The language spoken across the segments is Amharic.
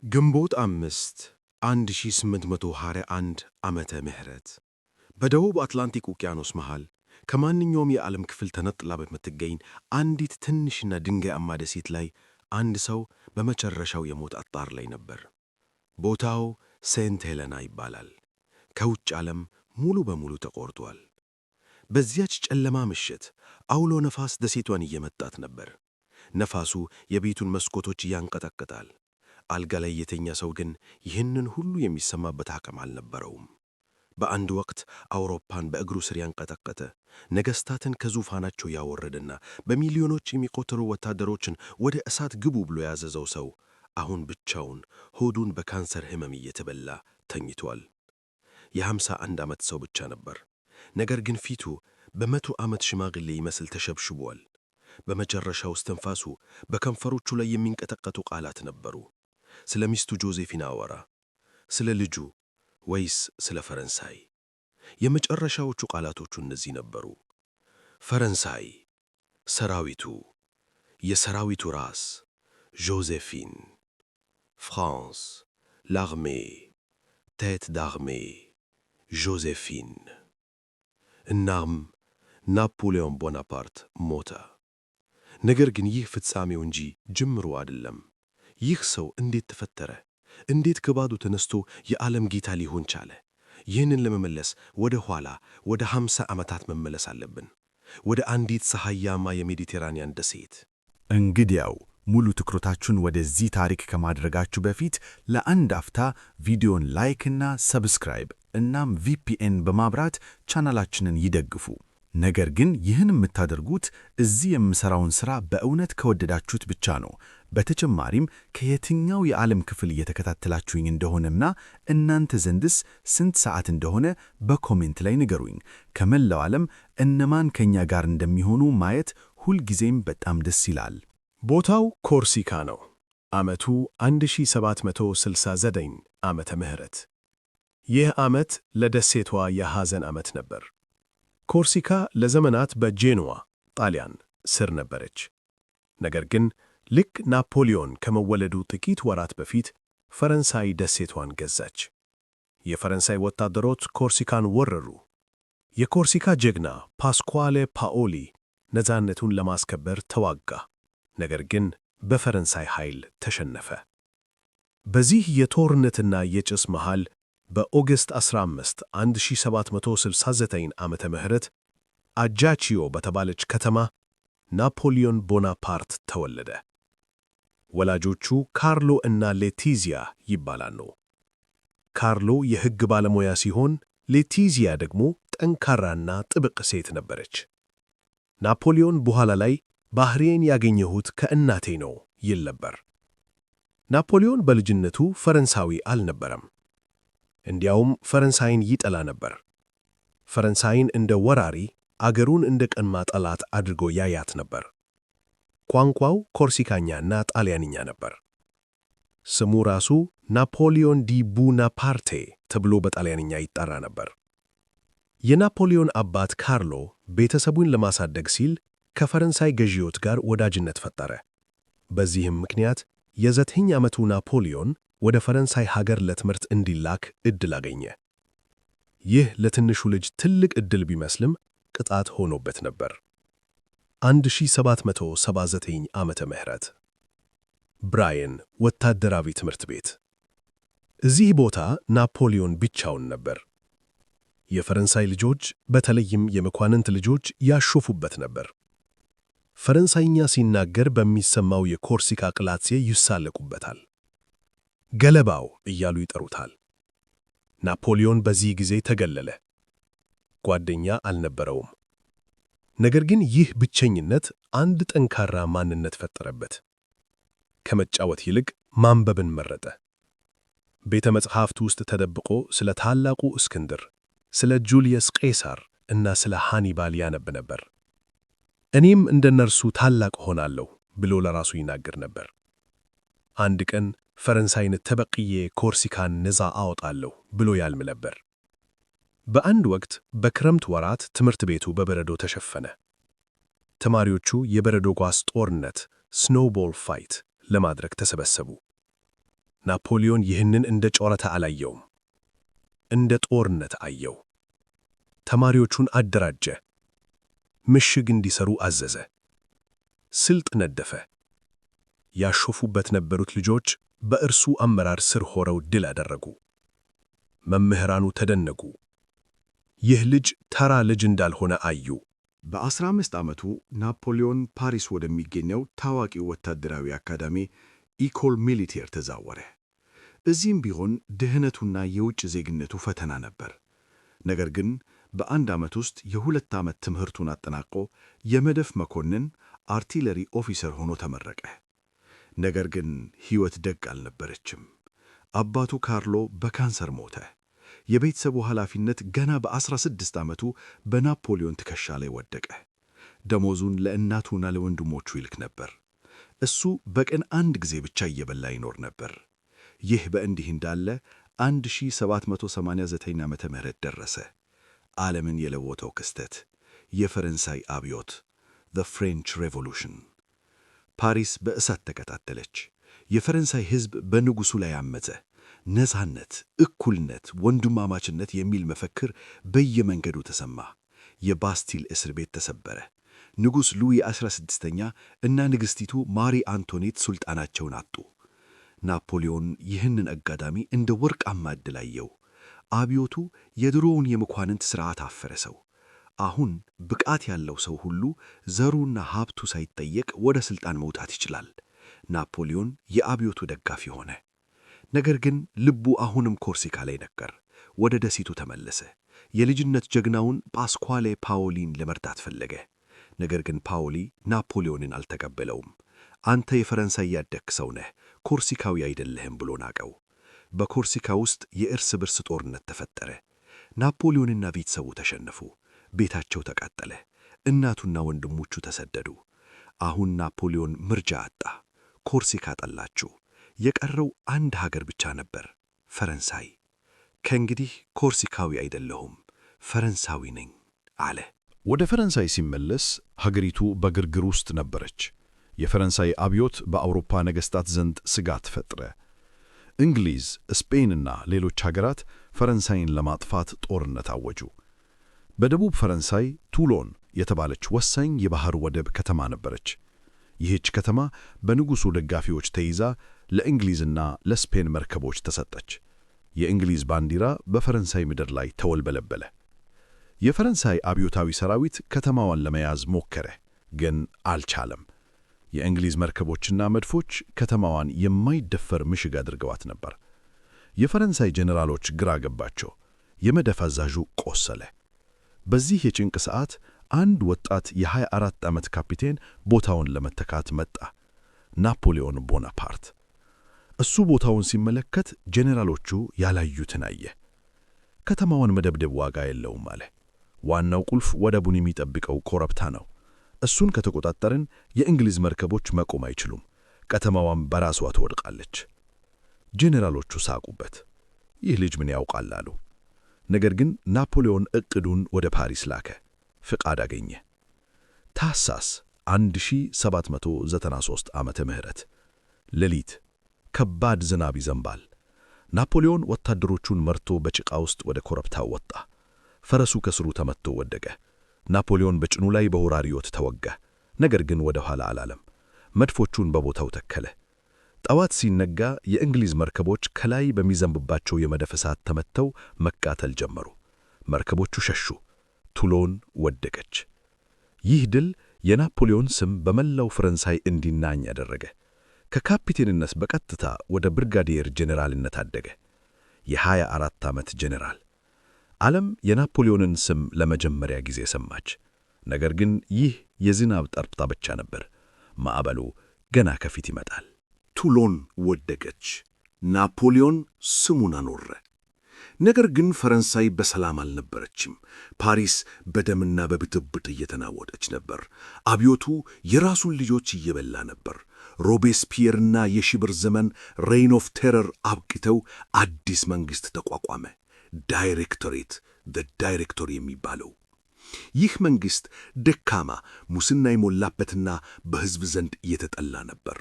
ግንቦት 5 1821 ዓመተ ምህረት በደቡብ አትላንቲክ ውቅያኖስ መሃል ከማንኛውም የዓለም ክፍል ተነጥላ በምትገኝ አንዲት ትንሽና ድንጋያማ ደሴት ላይ አንድ ሰው በመጨረሻው የሞት አጣር ላይ ነበር። ቦታው ሴንት ሄለና ይባላል። ከውጭ ዓለም ሙሉ በሙሉ ተቆርጧል። በዚያች ጨለማ ምሽት አውሎ ነፋስ ደሴቷን እየመጣት ነበር። ነፋሱ የቤቱን መስኮቶች ያንቀጠቅጣል። አልጋ ላይ የተኛ ሰው ግን ይህንን ሁሉ የሚሰማበት አቅም አልነበረውም። በአንድ ወቅት አውሮፓን በእግሩ ስር ያንቀጠቀጠ፣ ነገሥታትን ከዙፋናቸው ያወረደና በሚሊዮኖች የሚቆጠሩ ወታደሮችን ወደ እሳት ግቡ ብሎ ያዘዘው ሰው አሁን ብቻውን ሆዱን በካንሰር ሕመም እየተበላ ተኝቷል። የ51 ዓመት ሰው ብቻ ነበር። ነገር ግን ፊቱ በ100 ዓመት ሽማግሌ ይመስል ተሸብሽቧል። በመጨረሻው እስትንፋሱ በከንፈሮቹ ላይ የሚንቀጠቀጡ ቃላት ነበሩ። ስለ ሚስቱ ጆዜፊና አወራ። ስለ ልጁ ወይስ ስለ ፈረንሳይ? የመጨረሻዎቹ ቃላቶቹ እነዚህ ነበሩ። ፈረንሳይ፣ ሰራዊቱ፣ የሰራዊቱ ራስ ጆዜፊን፣ ፍራንስ፣ ላርሜ፣ ቴት ዳርሜ ጆዜፊን። እናም ናፖሊዮን ቦናፓርት ሞተ። ነገር ግን ይህ ፍጻሜው እንጂ ጅምሩ አይደለም። ይህ ሰው እንዴት ተፈጠረ? እንዴት ከባዶ ተነስቶ የዓለም ጌታ ሊሆን ቻለ? ይህንን ለመመለስ ወደ ኋላ ወደ 50 ዓመታት መመለስ አለብን፣ ወደ አንዲት ፀሐያማ የሜዲቴራንያን ደሴት። እንግዲያው ሙሉ ትኩረታችሁን ወደዚህ ታሪክ ከማድረጋችሁ በፊት ለአንድ አፍታ ቪዲዮን ላይክና ሰብስክራይብ እናም ቪፒኤን በማብራት ቻናላችንን ይደግፉ። ነገር ግን ይህን የምታደርጉት እዚህ የምሰራውን ሥራ በእውነት ከወደዳችሁት ብቻ ነው። በተጨማሪም ከየትኛው የዓለም ክፍል እየተከታተላችሁኝ እንደሆነና እናንተ ዘንድስ ስንት ሰዓት እንደሆነ በኮሜንት ላይ ንገሩኝ። ከመላው ዓለም እነማን ከኛ ጋር እንደሚሆኑ ማየት ሁልጊዜም በጣም ደስ ይላል። ቦታው ኮርሲካ ነው። ዓመቱ 1769 ዓመተ ምህረት። ይህ ዓመት ለደሴቷ የሐዘን ዓመት ነበር። ኮርሲካ ለዘመናት በጄኖዋ ጣሊያን ስር ነበረች። ነገር ግን ልክ ናፖሊዮን ከመወለዱ ጥቂት ወራት በፊት ፈረንሳይ ደሴቷን ገዛች። የፈረንሳይ ወታደሮች ኮርሲካን ወረሩ። የኮርሲካ ጀግና ፓስኳሌ ፓኦሊ ነፃነቱን ለማስከበር ተዋጋ። ነገር ግን በፈረንሳይ ኃይል ተሸነፈ። በዚህ የጦርነትና የጭስ መሃል በኦገስት 15 1769 ዓመተ ምህረት አጃቺዮ በተባለች ከተማ ናፖሊዮን ቦናፓርት ተወለደ። ወላጆቹ ካርሎ እና ሌቲዚያ ይባላሉ። ካርሎ የሕግ ባለሙያ ሲሆን ሌቲዚያ ደግሞ ጠንካራና ጥብቅ ሴት ነበረች። ናፖሊዮን በኋላ ላይ ባህሪዬን ያገኘሁት ከእናቴ ነው ይል ነበር። ናፖሊዮን በልጅነቱ ፈረንሳዊ አልነበረም። እንዲያውም ፈረንሳይን ይጠላ ነበር። ፈረንሳይን እንደ ወራሪ፣ አገሩን እንደ ቀድማ ጠላት አድርጎ ያያት ነበር። ቋንቋው ኮርሲካኛና ጣሊያንኛ ነበር። ስሙ ራሱ ናፖሊዮን ዲ ቡናፓርቴ ተብሎ በጣሊያንኛ ይጠራ ነበር። የናፖሊዮን አባት ካርሎ ቤተሰቡን ለማሳደግ ሲል ከፈረንሳይ ገዢዎች ጋር ወዳጅነት ፈጠረ። በዚህም ምክንያት የ9 ዓመቱ ናፖሊዮን ወደ ፈረንሳይ ሀገር ለትምህርት እንዲላክ ዕድል አገኘ። ይህ ለትንሹ ልጅ ትልቅ ዕድል ቢመስልም ቅጣት ሆኖበት ነበር። 1779 ዓመተ ምህረት ብራየን ወታደራዊ ትምህርት ቤት። እዚህ ቦታ ናፖሊዮን ብቻውን ነበር። የፈረንሳይ ልጆች በተለይም የመኳንንት ልጆች ያሾፉበት ነበር። ፈረንሳይኛ ሲናገር በሚሰማው የኮርሲካ ቅላጼ ይሳለቁበታል። ገለባው እያሉ ይጠሩታል። ናፖሊዮን በዚህ ጊዜ ተገለለ። ጓደኛ አልነበረውም። ነገር ግን ይህ ብቸኝነት አንድ ጠንካራ ማንነት ፈጠረበት። ከመጫወት ይልቅ ማንበብን መረጠ። ቤተ መጽሐፍት ውስጥ ተደብቆ ስለ ታላቁ እስክንድር፣ ስለ ጁልየስ ቄሳር እና ስለ ሃኒባል ያነብ ነበር። እኔም እንደነርሱ ታላቅ ሆናለሁ ብሎ ለራሱ ይናገር ነበር። አንድ ቀን ፈረንሳይን ተበቅዬ ኮርሲካን ነፃ አወጣለሁ ብሎ ያልም ነበር። በአንድ ወቅት በክረምት ወራት ትምህርት ቤቱ በበረዶ ተሸፈነ። ተማሪዎቹ የበረዶ ኳስ ጦርነት ስኖውቦል ፋይት ለማድረግ ተሰበሰቡ። ናፖሊዮን ይህንን እንደ ጨዋታ አላየውም፣ እንደ ጦርነት አየው። ተማሪዎቹን አደራጀ፣ ምሽግ እንዲሰሩ አዘዘ፣ ስልት ነደፈ። ያሾፉበት ነበሩት ልጆች በእርሱ አመራር ስር ሆነው ድል አደረጉ። መምህራኑ ተደነቁ። ይህ ልጅ ተራ ልጅ እንዳልሆነ አዩ። በ15 ዓመቱ ናፖሊዮን ፓሪስ ወደሚገኘው ታዋቂው ወታደራዊ አካዳሚ ኢኮል ሚሊቴር ተዛወረ። እዚህም ቢሆን ድህነቱና የውጭ ዜግነቱ ፈተና ነበር። ነገር ግን በአንድ ዓመት ውስጥ የ2 ዓመት ትምህርቱን አጠናቆ የመድፍ መኮንን አርቲለሪ ኦፊሰር ሆኖ ተመረቀ። ነገር ግን ሕይወት ደግ አልነበረችም። አባቱ ካርሎ በካንሰር ሞተ። የቤተሰቡ ኃላፊነት ገና በ16 ዓመቱ በናፖሊዮን ትከሻ ላይ ወደቀ። ደሞዙን ለእናቱና ለወንድሞቹ ይልክ ነበር። እሱ በቀን አንድ ጊዜ ብቻ እየበላ ይኖር ነበር። ይህ በእንዲህ እንዳለ 1789 ዓመተ ምህረት ደረሰ። ዓለምን የለወጠው ክስተት፣ የፈረንሳይ አብዮት the French Revolution። ፓሪስ በእሳት ተቀጣጠለች። የፈረንሳይ ሕዝብ በንጉሡ ላይ አመፀ። ነፃነት፣ እኩልነት፣ ወንድማማችነት የሚል መፈክር በየመንገዱ ተሰማ። የባስቲል እስር ቤት ተሰበረ። ንጉሥ ሉዊ 16ኛ እና ንግሥቲቱ ማሪ አንቶኔት ሱልጣናቸውን አጡ። ናፖሊዮን ይህንን አጋጣሚ እንደ ወርቃማ ዕድል አየው። አብዮቱ የድሮውን የመኳንንት ሥርዓት አፈረሰው። አሁን ብቃት ያለው ሰው ሁሉ ዘሩና ሀብቱ ሳይጠየቅ ወደ ሥልጣን መውጣት ይችላል። ናፖሊዮን የአብዮቱ ደጋፊ ሆነ። ነገር ግን ልቡ አሁንም ኮርሲካ ላይ ነበር። ወደ ደሴቱ ተመለሰ። የልጅነት ጀግናውን ፓስኳሌ ፓዎሊን ለመርዳት ፈለገ። ነገር ግን ፓዎሊ ናፖሊዮንን አልተቀበለውም። አንተ የፈረንሳይ ያደግህ ሰው ነህ፣ ኮርሲካዊ አይደለህም ብሎ ናቀው። በኮርሲካ ውስጥ የእርስ በርስ ጦርነት ተፈጠረ። ናፖሊዮንና ቤተሰቡ ተሸነፉ። ቤታቸው ተቃጠለ። እናቱና ወንድሞቹ ተሰደዱ። አሁን ናፖሊዮን ምርጫ አጣ። ኮርሲካ ጠላችው። የቀረው አንድ ሀገር ብቻ ነበር፣ ፈረንሳይ። ከእንግዲህ ኮርሲካዊ አይደለሁም፣ ፈረንሳዊ ነኝ አለ። ወደ ፈረንሳይ ሲመለስ ሀገሪቱ በግርግር ውስጥ ነበረች። የፈረንሳይ አብዮት በአውሮፓ ነገሥታት ዘንድ ስጋት ፈጠረ። እንግሊዝ፣ ስፔንና ሌሎች ሀገራት ፈረንሳይን ለማጥፋት ጦርነት አወጁ። በደቡብ ፈረንሳይ ቱሎን የተባለች ወሳኝ የባህር ወደብ ከተማ ነበረች። ይህች ከተማ በንጉሡ ደጋፊዎች ተይዛ ለእንግሊዝና ለስፔን መርከቦች ተሰጠች። የእንግሊዝ ባንዲራ በፈረንሳይ ምድር ላይ ተወልበለበለ። የፈረንሳይ አብዮታዊ ሰራዊት ከተማዋን ለመያዝ ሞከረ፣ ግን አልቻለም። የእንግሊዝ መርከቦችና መድፎች ከተማዋን የማይደፈር ምሽግ አድርገዋት ነበር። የፈረንሳይ ጄኔራሎች ግራ ገባቸው። የመድፍ አዛዡ ቆሰለ። በዚህ የጭንቅ ሰዓት አንድ ወጣት የ24 ዓመት ካፒቴን ቦታውን ለመተካት መጣ፣ ናፖሊዮን ቦናፓርት። እሱ ቦታውን ሲመለከት ጄኔራሎቹ ያላዩትን አየ። ከተማዋን መደብደብ ዋጋ የለውም አለ። ዋናው ቁልፍ ወደቡን የሚጠብቀው ኮረብታ ነው። እሱን ከተቆጣጠርን የእንግሊዝ መርከቦች መቆም አይችሉም፣ ከተማዋም በራሷ ትወድቃለች። ጄኔራሎቹ ሳቁበት። ይህ ልጅ ምን ያውቃል አሉ። ነገር ግን ናፖሊዮን ዕቅዱን ወደ ፓሪስ ላከ። ፍቃድ አገኘ። ታኅሳስ 1793 ዓመተ ምህረት ሌሊት ከባድ ዝናብ ይዘንባል። ናፖሊዮን ወታደሮቹን መርቶ በጭቃ ውስጥ ወደ ኮረብታው ወጣ። ፈረሱ ከስሩ ተመትቶ ወደቀ። ናፖሊዮን በጭኑ ላይ በወራሪዎት ተወጋ። ነገር ግን ወደ ኋላ አላለም። መድፎቹን በቦታው ተከለ። ጠዋት ሲነጋ የእንግሊዝ መርከቦች ከላይ በሚዘንብባቸው የመድፍ እሳት ተመተው መቃጠል ጀመሩ። መርከቦቹ ሸሹ። ቱሎን ወደቀች። ይህ ድል የናፖሊዮን ስም በመላው ፈረንሳይ እንዲናኝ ያደረገ። ከካፒቴንነት በቀጥታ ወደ ብርጋዴር ጄኔራልነት አደገ። የ24 ዓመት ጄኔራል። ዓለም የናፖሊዮንን ስም ለመጀመሪያ ጊዜ ሰማች። ነገር ግን ይህ የዝናብ ጠብታ ብቻ ነበር። ማዕበሉ ገና ከፊት ይመጣል። ቱሎን ወደቀች። ናፖሊዮን ስሙን አኖረ። ነገር ግን ፈረንሳይ በሰላም አልነበረችም። ፓሪስ በደምና በብጥብጥ እየተናወጠች ነበር። አብዮቱ የራሱን ልጆች እየበላ ነበር። ሮቤስፒየርና የሽብር ዘመን ሬይን ኦፍ ቴረር አብቅተው አዲስ መንግሥት ተቋቋመ። ዳይሬክቶሬት ዳይሬክቶር የሚባለው ይህ መንግሥት ደካማ፣ ሙስና የሞላበትና በሕዝብ ዘንድ እየተጠላ ነበር።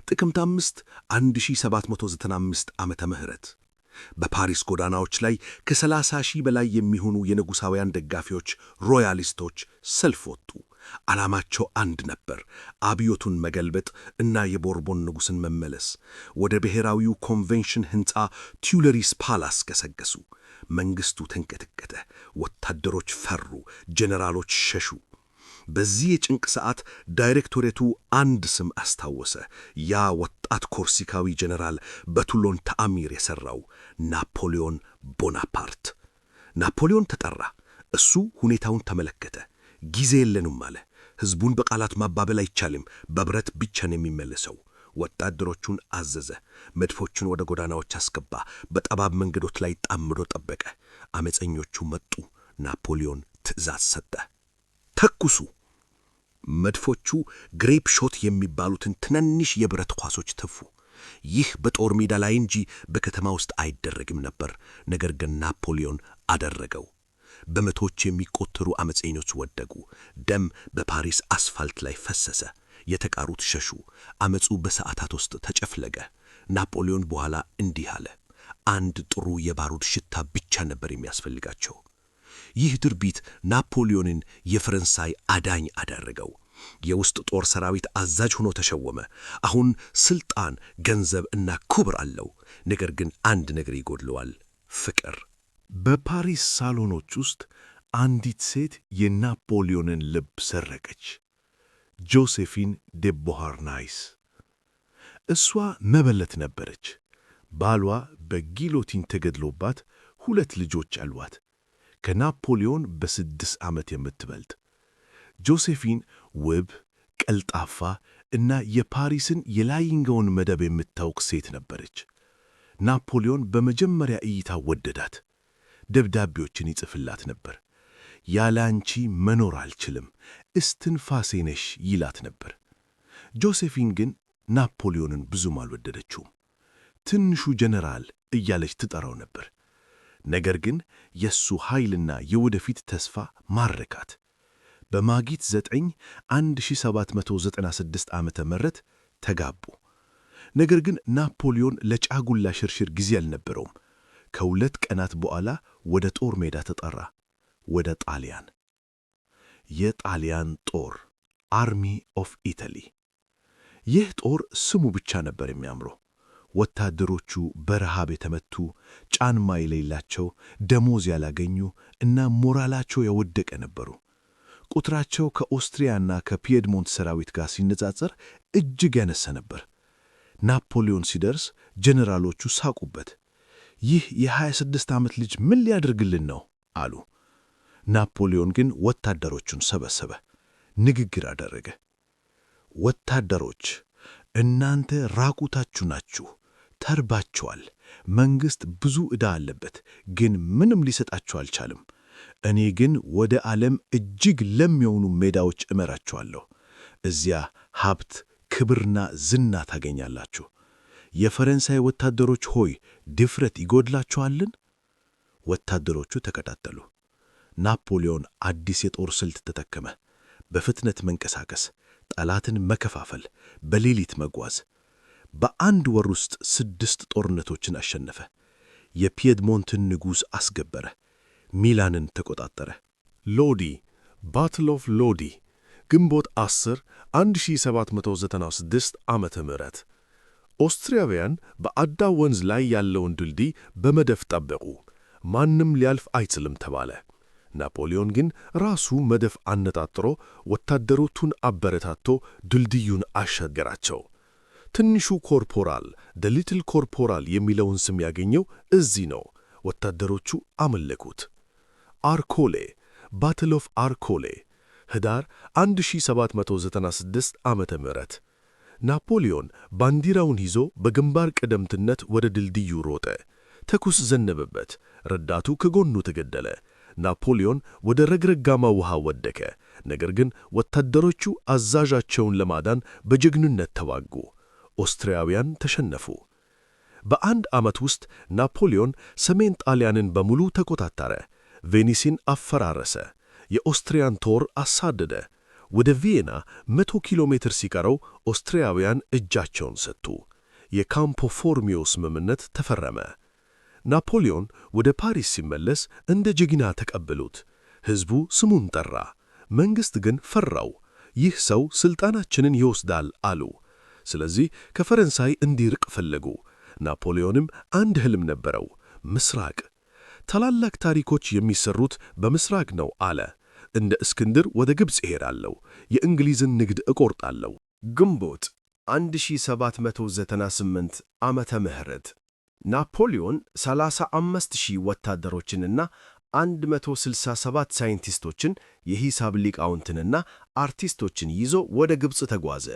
ጥቅምት 5 1795 ዓመተ ምህረት በፓሪስ ጎዳናዎች ላይ ከ30 ሺህ በላይ የሚሆኑ የንጉሣውያን ደጋፊዎች ሮያሊስቶች ሰልፍ ወጡ። ዓላማቸው አንድ ነበር፤ አብዮቱን መገልበጥ እና የቦርቦን ንጉሥን መመለስ። ወደ ብሔራዊው ኮንቬንሽን ሕንፃ ቱይለሪስ ፓላስ ገሰገሱ። መንግሥቱ ተንቀጠቀጠ። ወታደሮች ፈሩ፣ ጄኔራሎች ሸሹ። በዚህ የጭንቅ ሰዓት ዳይሬክቶሬቱ አንድ ስም አስታወሰ። ያ ወጣት ኮርሲካዊ ጄኔራል በቱሎን ተአሚር የሠራው ናፖሊዮን ቦናፓርት። ናፖሊዮን ተጠራ። እሱ ሁኔታውን ተመለከተ። ጊዜ የለንም አለ። ሕዝቡን በቃላት ማባበል አይቻልም፣ በብረት ብቻ ነው የሚመለሰው። ወታደሮቹን አዘዘ። መድፎቹን ወደ ጎዳናዎች አስገባ። በጠባብ መንገዶች ላይ ጣምዶ ጠበቀ። አመፀኞቹ መጡ። ናፖሊዮን ትዕዛዝ ሰጠ። ተኩሱ! መድፎቹ ግሬፕ ሾት የሚባሉትን ትናንሽ የብረት ኳሶች ተፉ። ይህ በጦር ሜዳ ላይ እንጂ በከተማ ውስጥ አይደረግም ነበር። ነገር ግን ናፖሊዮን አደረገው። በመቶዎች የሚቆጠሩ አመፀኞች ወደቁ። ደም በፓሪስ አስፋልት ላይ ፈሰሰ። የተቃሩት ሸሹ። አመፁ በሰዓታት ውስጥ ተጨፍለገ። ናፖሊዮን በኋላ እንዲህ አለ፣ አንድ ጥሩ የባሩድ ሽታ ብቻ ነበር የሚያስፈልጋቸው። ይህ ድርጊት ናፖሊዮንን የፈረንሳይ አዳኝ አደረገው። የውስጥ ጦር ሰራዊት አዛዥ ሆኖ ተሸወመ። አሁን ስልጣን፣ ገንዘብ እና ክብር አለው። ነገር ግን አንድ ነገር ይጎድለዋል፣ ፍቅር። በፓሪስ ሳሎኖች ውስጥ አንዲት ሴት የናፖሊዮንን ልብ ሰረቀች። ጆሴፊን ደ ቦሃርናይስ። እሷ መበለት ነበረች። ባሏ በጊሎቲን ተገድሎባት 2 ልጆች አሏት፣ ከናፖሊዮን በ6 ዓመት የምትበልጥ። ጆሴፊን ውብ፣ ቀልጣፋ እና የፓሪስን የላይኛውን መደብ የምታውቅ ሴት ነበረች። ናፖሊዮን በመጀመሪያ እይታ ወደዳት። ደብዳቤዎችን ይጽፍላት ነበር። ያለ አንቺ መኖር አልችልም፣ እስትንፋሴ ነሽ ይላት ነበር። ጆሴፊን ግን ናፖሊዮንን ብዙም አልወደደችውም። ትንሹ ጀነራል እያለች ትጠራው ነበር። ነገር ግን የሱ ኃይልና የወደፊት ተስፋ ማረካት። በማጊት 9 1796 ዓመተ ምህረት ተጋቡ። ነገር ግን ናፖሊዮን ለጫጉላ ሽርሽር ጊዜ አልነበረውም። ከ2 ቀናት በኋላ ወደ ጦር ሜዳ ተጠራ፣ ወደ ጣሊያን። የጣሊያን ጦር አርሚ ኦፍ ኢታሊ። ይህ ጦር ስሙ ብቻ ነበር የሚያምረው። ወታደሮቹ በረሃብ የተመቱ፣ ጫንማ የሌላቸው፣ ደሞዝ ያላገኙ እና ሞራላቸው የወደቀ ነበሩ። ቁጥራቸው ከኦስትሪያና ከፒየድሞንት ሰራዊት ጋር ሲነጻጸር እጅግ ያነሰ ነበር። ናፖሊዮን ሲደርስ ጄኔራሎቹ ሳቁበት። ይህ የ26 ዓመት ልጅ ምን ሊያደርግልን ነው አሉ። ናፖሊዮን ግን ወታደሮቹን ሰበሰበ፣ ንግግር አደረገ። ወታደሮች፣ እናንተ ራቁታችሁ ናችሁ፣ ተርባችኋል። መንግሥት ብዙ ዕዳ አለበት፣ ግን ምንም ሊሰጣችሁ አልቻለም። እኔ ግን ወደ ዓለም እጅግ ለሚሆኑ ሜዳዎች እመራችኋለሁ። እዚያ ሀብት፣ ክብርና ዝና ታገኛላችሁ። የፈረንሳይ ወታደሮች ሆይ ድፍረት ይጎድላችኋልን? ወታደሮቹ ተከታተሉ። ናፖሊዮን አዲስ የጦር ስልት ተጠቀመ። በፍጥነት መንቀሳቀስ፣ ጠላትን መከፋፈል፣ በሌሊት መጓዝ። በአንድ ወር ውስጥ 6 ጦርነቶችን አሸነፈ። የፒየድሞንትን ንጉሥ አስገበረ። ሚላንን ተቆጣጠረ። ሎዲ፣ ባትል ኦፍ ሎዲ፣ ግንቦት 10 1796 ዓመተ ምህረት ኦስትሪያውያን በአዳ ወንዝ ላይ ያለውን ድልድይ በመደፍ ጠበቁ። ማንም ሊያልፍ አይችልም ተባለ። ናፖሊዮን ግን ራሱ መደፍ አነጣጥሮ ወታደሮቹን አበረታቶ ድልድዩን አሻገራቸው። ትንሹ ኮርፖራል ደ ሊትል ኮርፖራል የሚለውን ስም ያገኘው እዚህ ነው። ወታደሮቹ አመለኩት። አርኮሌ፣ ባትል ኦፍ አርኮሌ፣ ህዳር 1796 ዓመተ ምህረት ናፖሊዮን ባንዲራውን ይዞ በግንባር ቀደምትነት ወደ ድልድዩ ሮጠ። ተኩስ ዘነበበት። ረዳቱ ከጎኑ ተገደለ። ናፖሊዮን ወደ ረግረጋማ ውሃ ወደቀ። ነገር ግን ወታደሮቹ አዛዣቸውን ለማዳን በጀግንነት ተዋጉ። ኦስትሪያውያን ተሸነፉ። በአንድ ዓመት ውስጥ ናፖሊዮን ሰሜን ጣሊያንን በሙሉ ተቆጣጠረ። ቬኒስን አፈራረሰ። የኦስትሪያን ጦር አሳደደ። ወደ ቪየና 100 ኪሎ ሜትር ሲቀረው ኦስትሪያውያን እጃቸውን ሰጡ። የካምፖ ፎርሚዮ ስምምነት ተፈረመ። ናፖሊዮን ወደ ፓሪስ ሲመለስ እንደ ጀግና ተቀበሉት። ሕዝቡ ስሙን ጠራ፣ መንግሥት ግን ፈራው። ይህ ሰው ሥልጣናችንን ይወስዳል አሉ። ስለዚህ ከፈረንሳይ እንዲርቅ ፈለጉ። ናፖሊዮንም አንድ ሕልም ነበረው፣ ምስራቅ። ታላላቅ ታሪኮች የሚሰሩት በምስራቅ ነው አለ። እንደ እስክንድር ወደ ግብፅ እሄዳለሁ፣ የእንግሊዝን ንግድ እቆርጣለሁ። ግንቦት 1798 ዓመተ ምህረት ናፖሊዮን 35,000 ወታደሮችንና 167 ሳይንቲስቶችን የሂሳብ ሊቃውንትንና አርቲስቶችን ይዞ ወደ ግብፅ ተጓዘ።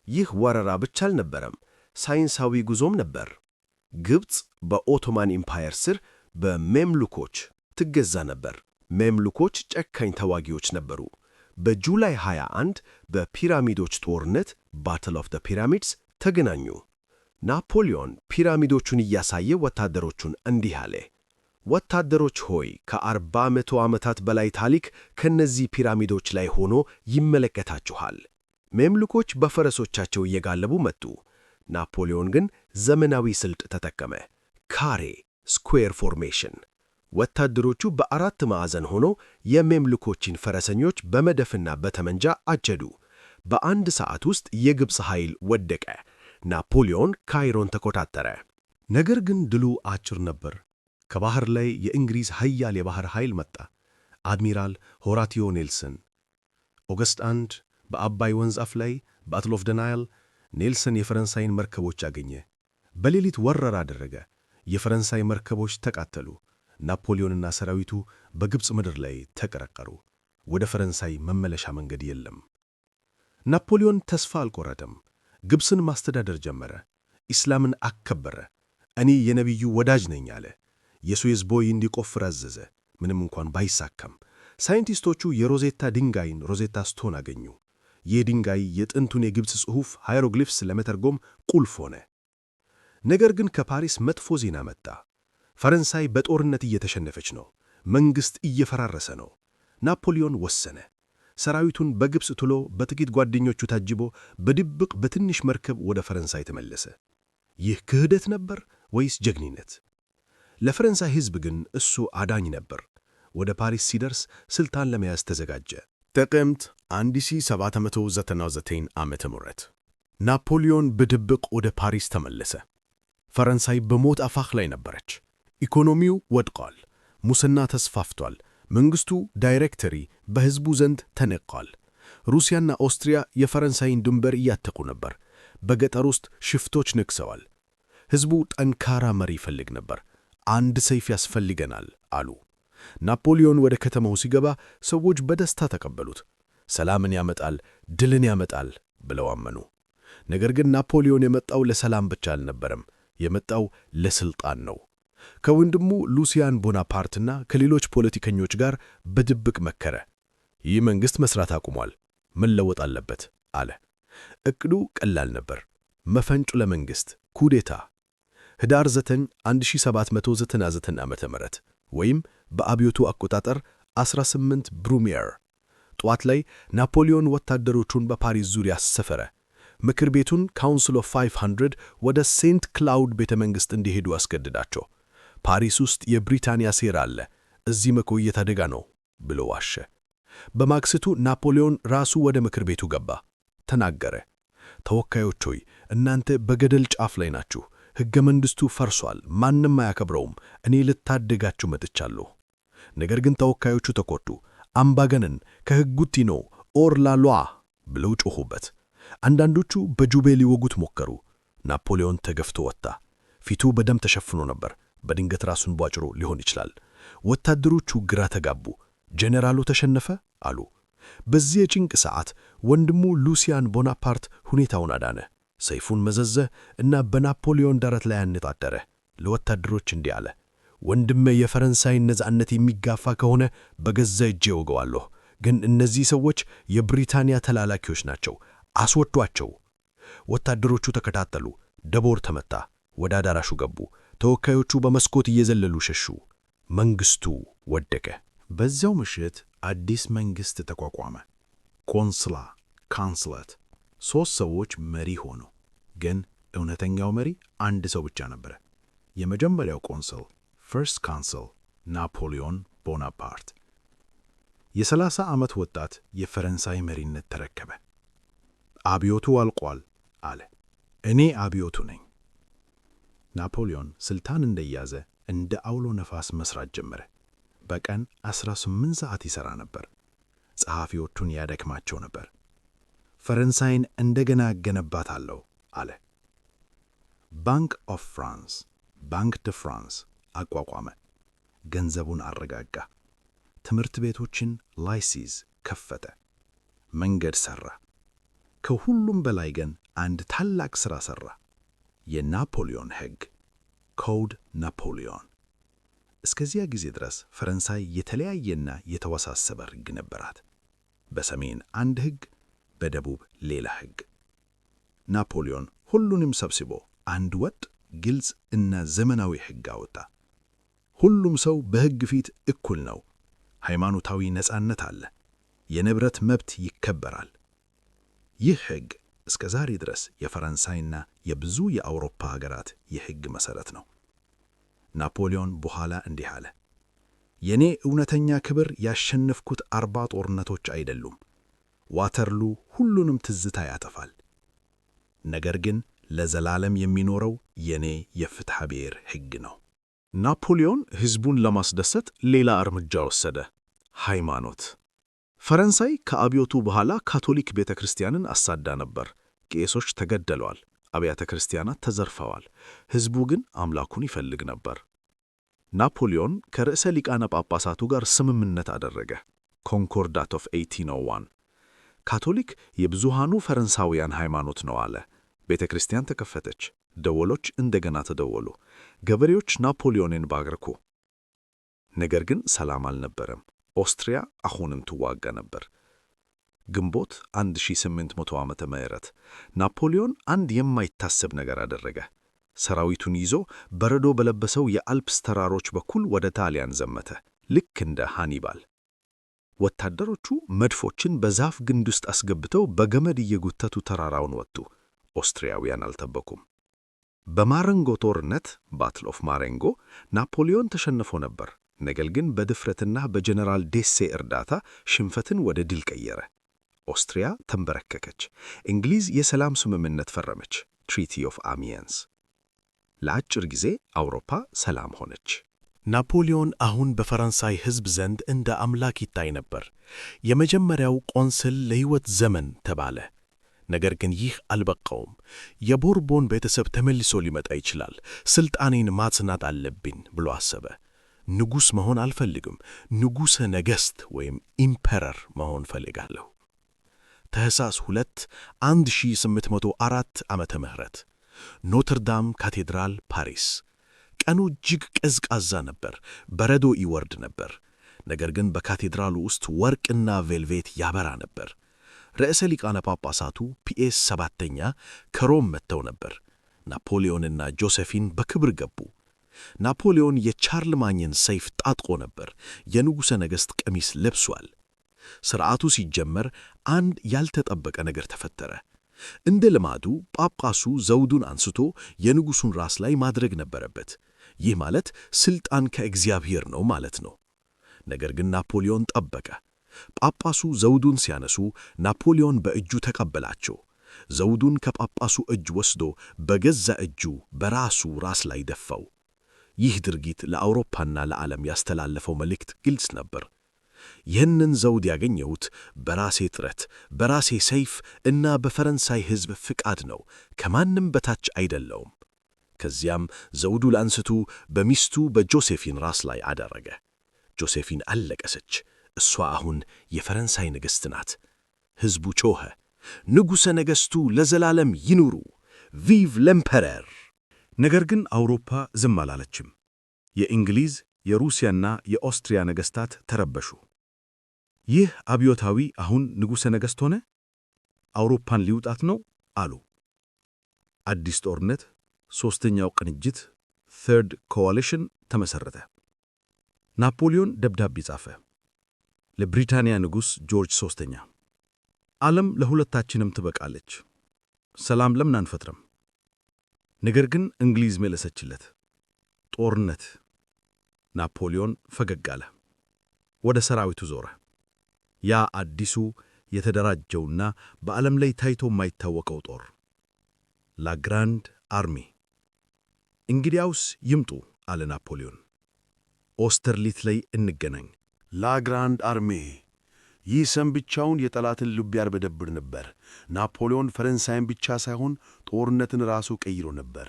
ይህ ወረራ ብቻ አልነበረም፣ ሳይንሳዊ ጉዞም ነበር። ግብፅ በኦቶማን ኢምፓየር ስር በሜምሉኮች ትገዛ ነበር። ሜምሉኮች ጨካኝ ተዋጊዎች ነበሩ። በጁላይ 21 በፒራሚዶች ጦርነት ባትል ኦፍ ዘ ፒራሚድስ ተገናኙ። ናፖሊዮን ፒራሚዶቹን እያሳየ ወታደሮቹን እንዲህ አለ፣ ወታደሮች ሆይ ከ400 ዓመታት በላይ ታሪክ ከነዚህ ፒራሚዶች ላይ ሆኖ ይመለከታችኋል። ሜምሉኮች በፈረሶቻቸው እየጋለቡ መጡ። ናፖሊዮን ግን ዘመናዊ ስልት ተጠቀመ፣ ካሬ ስኩዌር ፎርሜሽን። ወታደሮቹ በአራት ማዕዘን ሆኖ የሜምሉኮችን ፈረሰኞች በመደፍና በጠመንጃ አጀዱ። በአንድ ሰዓት ውስጥ የግብፅ ኃይል ወደቀ። ናፖሊዮን ካይሮን ተቆጣጠረ። ነገር ግን ድሉ አጭር ነበር። ከባህር ላይ የእንግሊዝ ኃያል የባህር ኃይል መጣ። አድሚራል ሆራቲዮ ኔልሰን። ኦገስት 1 በአባይ ወንዝ አፍ ላይ ባትል ኦፍ ዘ ናይል ኔልሰን የፈረንሳይን መርከቦች አገኘ። በሌሊት ወረራ አደረገ። የፈረንሳይ መርከቦች ተቃጠሉ። ናፖሊዮንና ሰራዊቱ በግብፅ ምድር ላይ ተቀረቀሩ። ወደ ፈረንሳይ መመለሻ መንገድ የለም። ናፖሊዮን ተስፋ አልቆረጠም። ግብፅን ማስተዳደር ጀመረ። ኢስላምን አከበረ። እኔ የነቢዩ ወዳጅ ነኝ አለ። የሱዌዝ ቦይ እንዲቆፍር አዘዘ። ምንም እንኳን ባይሳካም ሳይንቲስቶቹ የሮዜታ ድንጋይን ሮዜታ ስቶን አገኙ። ይህ ድንጋይ የጥንቱን የግብፅ ጽሑፍ ሃይሮግሊፍስ ለመተርጎም ቁልፍ ሆነ። ነገር ግን ከፓሪስ መጥፎ ዜና መጣ። ፈረንሳይ በጦርነት እየተሸነፈች ነው። መንግሥት እየፈራረሰ ነው። ናፖሊዮን ወሰነ። ሰራዊቱን በግብፅ ትሎ በጥቂት ጓደኞቹ ታጅቦ በድብቅ በትንሽ መርከብ ወደ ፈረንሳይ ተመለሰ። ይህ ክህደት ነበር ወይስ ጀግንነት? ለፈረንሳይ ሕዝብ ግን እሱ አዳኝ ነበር። ወደ ፓሪስ ሲደርስ ሥልጣን ለመያዝ ተዘጋጀ። ጥቅምት 1799 ዓመተ ምህረት ናፖሊዮን በድብቅ ወደ ፓሪስ ተመለሰ። ፈረንሳይ በሞት አፋፍ ላይ ነበረች። ኢኮኖሚው ወድቋል። ሙስና ተስፋፍቷል። መንግሥቱ ዳይሬክተሪ በሕዝቡ ዘንድ ተነቋል። ሩሲያና ኦስትሪያ የፈረንሳይን ድንበር እያተቁ ነበር። በገጠር ውስጥ ሽፍቶች ነግሰዋል። ሕዝቡ ጠንካራ መሪ ይፈልግ ነበር። አንድ ሰይፍ ያስፈልገናል አሉ። ናፖሊዮን ወደ ከተማው ሲገባ ሰዎች በደስታ ተቀበሉት። ሰላምን ያመጣል፣ ድልን ያመጣል ብለው አመኑ። ነገር ግን ናፖሊዮን የመጣው ለሰላም ብቻ አልነበረም። የመጣው ለሥልጣን ነው። ከወንድሙ ሉሲያን ቦናፓርትና ከሌሎች ፖለቲከኞች ጋር በድብቅ መከረ። ይህ መንግሥት መሥራት አቁሟል፣ መለወጥ አለበት አለ። ዕቅዱ ቀላል ነበር። መፈንቅለ መንግሥት ኩዴታ። ህዳር 9 1799 ዓመተ ምህረት ወይም በአብዮቱ አቆጣጠር 18 ብሩሚየር ጠዋት ላይ ናፖሊዮን ወታደሮቹን በፓሪስ ዙሪያ አሰፈረ። ምክር ቤቱን ካውንስል ኦፍ 500 ወደ ሴንት ክላውድ ቤተ መንግሥት እንዲሄዱ አስገድዳቸው። ፓሪስ ውስጥ የብሪታንያ ሴራ አለ፣ እዚህ መቆየት አደጋ ነው ብሎ ዋሸ። በማግስቱ ናፖሊዮን ራሱ ወደ ምክር ቤቱ ገባ፣ ተናገረ። ተወካዮች ሆይ እናንተ በገደል ጫፍ ላይ ናችሁ። ሕገ መንግሥቱ ፈርሷል፣ ማንም አያከብረውም። እኔ ልታደጋችሁ መጥቻለሁ። ነገር ግን ተወካዮቹ ተቆጡ። አምባገነን ከሕግ ውጪ ነው ኦር ላ ሎዋ ብለው ጮኹበት። አንዳንዶቹ በጁቤ ሊወጉት ሞከሩ። ናፖሊዮን ተገፍቶ ወጣ። ፊቱ በደም ተሸፍኖ ነበር። በድንገት ራሱን ቧጭሮ ሊሆን ይችላል። ወታደሮቹ ግራ ተጋቡ። ጄኔራሉ ተሸነፈ አሉ። በዚህ የጭንቅ ሰዓት ወንድሙ ሉሲያን ቦናፓርት ሁኔታውን አዳነ። ሰይፉን መዘዘ እና በናፖሊዮን ደረት ላይ አነጣጠረ። ለወታደሮች እንዲህ አለ፣ ወንድሜ የፈረንሳይን ነጻነት የሚጋፋ ከሆነ በገዛ እጄ እወገዋለሁ። ግን እነዚህ ሰዎች የብሪታንያ ተላላኪዎች ናቸው፣ አስወጧቸው። ወታደሮቹ ተከታተሉ። ደቦር ተመታ። ወደ አዳራሹ ገቡ። ተወካዮቹ በመስኮት እየዘለሉ ሸሹ። መንግሥቱ ወደቀ። በዚያው ምሽት አዲስ መንግሥት ተቋቋመ። ኮንስላ፣ ካንስለት 3 ሰዎች መሪ ሆኑ። ግን እውነተኛው መሪ አንድ ሰው ብቻ ነበረ። የመጀመሪያው ኮንስል ፈርስት ካንስል ናፖሊዮን ቦናፓርት። የ30 ዓመት ወጣት የፈረንሳይ መሪነት ተረከበ። አብዮቱ አልቋል አለ። እኔ አብዮቱ ነኝ። ናፖሊዮን ስልጣን እንደያዘ እንደ አውሎ ነፋስ መስራት ጀመረ። በቀን 18 ሰዓት ይሠራ ነበር። ጸሐፊዎቹን ያደክማቸው ነበር። ፈረንሳይን እንደገና እገነባታለሁ አለ። ባንክ ኦፍ ፍራንስ ባንክ ደ ፍራንስ አቋቋመ። ገንዘቡን አረጋጋ። ትምህርት ቤቶችን ላይሲዝ ከፈተ። መንገድ ሠራ። ከሁሉም በላይ ግን አንድ ታላቅ ሥራ ሠራ። የናፖሊዮን ሕግ ኮድ ናፖሊዮን። እስከዚያ ጊዜ ድረስ ፈረንሳይ የተለያየና የተወሳሰበ ሕግ ነበራት። በሰሜን አንድ ሕግ፣ በደቡብ ሌላ ሕግ። ናፖሊዮን ሁሉንም ሰብስቦ አንድ ወጥ፣ ግልጽ እና ዘመናዊ ሕግ አወጣ። ሁሉም ሰው በሕግ ፊት እኩል ነው። ሃይማኖታዊ ነጻነት አለ። የንብረት መብት ይከበራል። ይህ ሕግ እስከ ዛሬ ድረስ የፈረንሳይና የብዙ የአውሮፓ ሀገራት የሕግ መሠረት ነው። ናፖሊዮን በኋላ እንዲህ አለ፣ የኔ እውነተኛ ክብር ያሸነፍኩት 40 ጦርነቶች አይደሉም። ዋተርሉ ሁሉንም ትዝታ ያጠፋል። ነገር ግን ለዘላለም የሚኖረው የኔ የፍትሐ ብሔር ሕግ ነው። ናፖሊዮን ሕዝቡን ለማስደሰት ሌላ እርምጃ ወሰደ። ሃይማኖት። ፈረንሳይ ከአብዮቱ በኋላ ካቶሊክ ቤተ ክርስቲያንን አሳዳ ነበር። ቄሶች ተገደለዋል። አብያተ ክርስቲያናት ተዘርፈዋል። ሕዝቡ ግን አምላኩን ይፈልግ ነበር። ናፖሊዮን ከርዕሰ ሊቃነ ጳጳሳቱ ጋር ስምምነት አደረገ። ኮንኮርዳት ኦፍ 1801። ካቶሊክ የብዙሃኑ ፈረንሳውያን ሃይማኖት ነው አለ። ቤተ ክርስቲያን ተከፈተች። ደወሎች እንደገና ተደወሉ። ገበሬዎች ናፖሊዮንን ባረኩ። ነገር ግን ሰላም አልነበረም። ኦስትሪያ አሁንም ትዋጋ ነበር። ግንቦት 1800 ዓመተ ምህረት ናፖሊዮን አንድ የማይታሰብ ነገር አደረገ። ሰራዊቱን ይዞ በረዶ በለበሰው የአልፕስ ተራሮች በኩል ወደ ጣሊያን ዘመተ፣ ልክ እንደ ሃኒባል። ወታደሮቹ መድፎችን በዛፍ ግንድ ውስጥ አስገብተው በገመድ እየጎተቱ ተራራውን ወጡ። ኦስትሪያውያን አልጠበቁም። በማረንጎ ጦርነት ባትል ኦፍ ማረንጎ ናፖሊዮን ተሸንፎ ነበር። ነገር ግን በድፍረትና በጀነራል ዴሴ እርዳታ ሽንፈትን ወደ ድል ቀየረ። ኦስትሪያ ተንበረከከች። እንግሊዝ የሰላም ስምምነት ፈረመች፣ ትሪቲ ኦፍ አሚየንስ። ለአጭር ጊዜ አውሮፓ ሰላም ሆነች። ናፖሊዮን አሁን በፈረንሳይ ሕዝብ ዘንድ እንደ አምላክ ይታይ ነበር። የመጀመሪያው ቆንስል ለሕይወት ዘመን ተባለ። ነገር ግን ይህ አልበቃውም። የቦርቦን ቤተሰብ ተመልሶ ሊመጣ ይችላል፣ ሥልጣኔን ማጽናት አለብኝ ብሎ አሰበ። ንጉሥ መሆን አልፈልግም፣ ንጉሠ ነገሥት ወይም ኢምፐረር መሆን ፈልጋለሁ። ታኅሳስ 2 1804 ዓመተ ምህረት ኖትርዳም ካቴድራል ፓሪስ። ቀኑ እጅግ ቀዝቃዛ ነበር። በረዶ ይወርድ ነበር። ነገር ግን በካቴድራሉ ውስጥ ወርቅና ቬልቬት ያበራ ነበር። ርዕሰ ሊቃነ ጳጳሳቱ ፒኤስ 7ኛ ከሮም መጥተው ነበር። ናፖሊዮንና ጆሴፊን በክብር ገቡ። ናፖሊዮን የቻርልማኝን ሰይፍ ጣጥቆ ነበር። የንጉሠ ነገሥት ቀሚስ ለብሷል። ሥርዓቱ ሲጀመር አንድ ያልተጠበቀ ነገር ተፈጠረ። እንደ ልማዱ ጳጳሱ ዘውዱን አንስቶ የንጉሡን ራስ ላይ ማድረግ ነበረበት። ይህ ማለት ሥልጣን ከእግዚአብሔር ነው ማለት ነው። ነገር ግን ናፖሊዮን ጠበቀ። ጳጳሱ ዘውዱን ሲያነሱ ናፖሊዮን በእጁ ተቀበላቸው። ዘውዱን ከጳጳሱ እጅ ወስዶ በገዛ እጁ በራሱ ራስ ላይ ደፋው። ይህ ድርጊት ለአውሮፓና ለዓለም ያስተላለፈው መልእክት ግልጽ ነበር። ይህንን ዘውድ ያገኘሁት በራሴ ጥረት፣ በራሴ ሰይፍ እና በፈረንሳይ ሕዝብ ፍቃድ ነው። ከማንም በታች አይደለውም። ከዚያም ዘውዱን አንስቶ በሚስቱ በጆሴፊን ራስ ላይ አደረገ። ጆሴፊን አለቀሰች። እሷ አሁን የፈረንሳይ ንግሥት ናት። ሕዝቡ ጮኸ፣ ንጉሠ ነገሥቱ ለዘላለም ይኑሩ! ቪቭ ለምፐረር! ነገር ግን አውሮፓ ዝም አላለችም። የእንግሊዝ፣ የሩሲያና የኦስትሪያ ነገሥታት ተረበሹ። ይህ አብዮታዊ አሁን ንጉሠ ነገሥት ሆነ? አውሮፓን ሊውጣት ነው አሉ። አዲስ ጦርነት፣ ሦስተኛው ቅንጅት ተርድ ኮዋሊሽን ተመሠረተ። ናፖሊዮን ደብዳቤ ጻፈ ለብሪታንያ ንጉሥ ጆርጅ ሦስተኛ። ዓለም ለሁለታችንም ትበቃለች። ሰላም ለምን አንፈጥርም? ነገር ግን እንግሊዝ መለሰችለት። ጦርነት። ናፖሊዮን ፈገግ አለ። ወደ ሰራዊቱ ዞረ። ያ አዲሱ የተደራጀውና በዓለም ላይ ታይቶ የማይታወቀው ጦር ላግራንድ አርሚ። እንግዲያውስ ይምጡ አለ ናፖሊዮን። ኦስተርሊት ላይ እንገናኝ። ላግራንድ አርሜ። ይህ ስም ብቻውን የጠላትን ልብ ያርበደብር ነበር። ናፖሊዮን ፈረንሳይን ብቻ ሳይሆን ጦርነትን ራሱ ቀይሮ ነበር።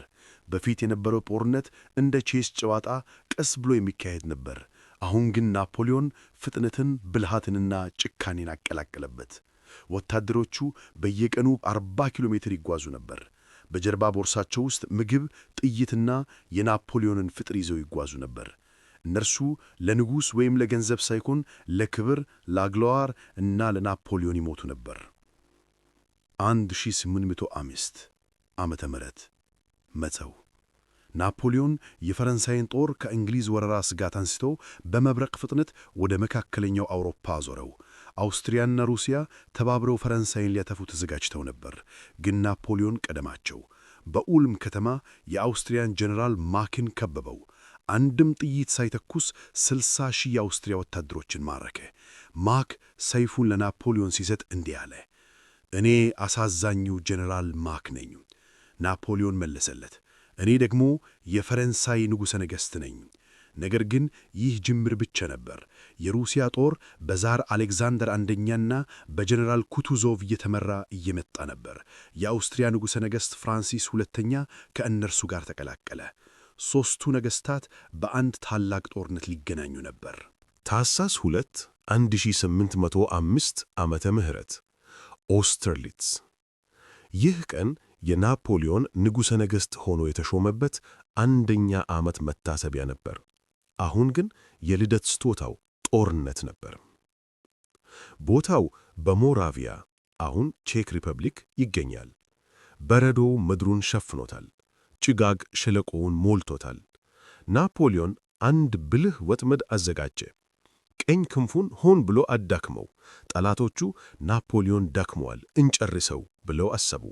በፊት የነበረው ጦርነት እንደ ቼስ ጨዋታ ቀስ ብሎ የሚካሄድ ነበር። አሁን ግን ናፖሊዮን ፍጥነትን፣ ብልሃትንና ጭካኔን አቀላቀለበት። ወታደሮቹ በየቀኑ 40 ኪሎ ሜትር ይጓዙ ነበር። በጀርባ ቦርሳቸው ውስጥ ምግብ፣ ጥይትና የናፖሊዮንን ፍጥር ይዘው ይጓዙ ነበር። እነርሱ ለንጉሥ ወይም ለገንዘብ ሳይሆን ለክብር፣ ለአግሎዋር እና ለናፖሊዮን ይሞቱ ነበር። 1805 ዓመተ ምህረት መተው። ናፖሊዮን የፈረንሳይን ጦር ከእንግሊዝ ወረራ ስጋት አንስቶ በመብረቅ ፍጥነት ወደ መካከለኛው አውሮፓ አዞረው። አውስትሪያና ሩሲያ ተባብረው ፈረንሳይን ሊያጠፉ ተዘጋጅተው ነበር። ግን ናፖሊዮን ቀደማቸው። በኡልም ከተማ የአውስትሪያን ጀነራል ማክን ከበበው። አንድም ጥይት ሳይተኩስ 60,000 የአውስትሪያ ወታደሮችን ማረከ። ማክ ሰይፉን ለናፖሊዮን ሲሰጥ እንዲህ አለ፣ እኔ አሳዛኙ ጀነራል ማክ ነኝ። ናፖሊዮን መለሰለት፣ እኔ ደግሞ የፈረንሳይ ንጉሠ ነገሥት ነኝ። ነገር ግን ይህ ጅምር ብቻ ነበር። የሩሲያ ጦር በዛር አሌክዛንደር አንደኛና በጀነራል ኩቱዞቭ እየተመራ እየመጣ ነበር። የአውስትሪያ ንጉሠ ነገሥት ፍራንሲስ ሁለተኛ ከእነርሱ ጋር ተቀላቀለ። ሦስቱ ነገሥታት በአንድ ታላቅ ጦርነት ሊገናኙ ነበር። ታኅሳስ 2 1805 ዓመተ ምህረት ኦስተርሊትስ። ይህ ቀን የናፖሊዮን ንጉሠ ነገሥት ሆኖ የተሾመበት 1ኛ ዓመት መታሰቢያ ነበር። አሁን ግን የልደት ስጦታው ጦርነት ነበር። ቦታው በሞራቪያ አሁን ቼክ ሪፐብሊክ ይገኛል። በረዶው ምድሩን ሸፍኖታል። ጭጋግ ሸለቆውን ሞልቶታል። ናፖሊዮን አንድ ብልህ ወጥመድ አዘጋጀ። ቀኝ ክንፉን ሆን ብሎ አዳክመው። ጠላቶቹ ናፖሊዮን ደክሟል፣ እንጨርሰው ብለው አሰቡ።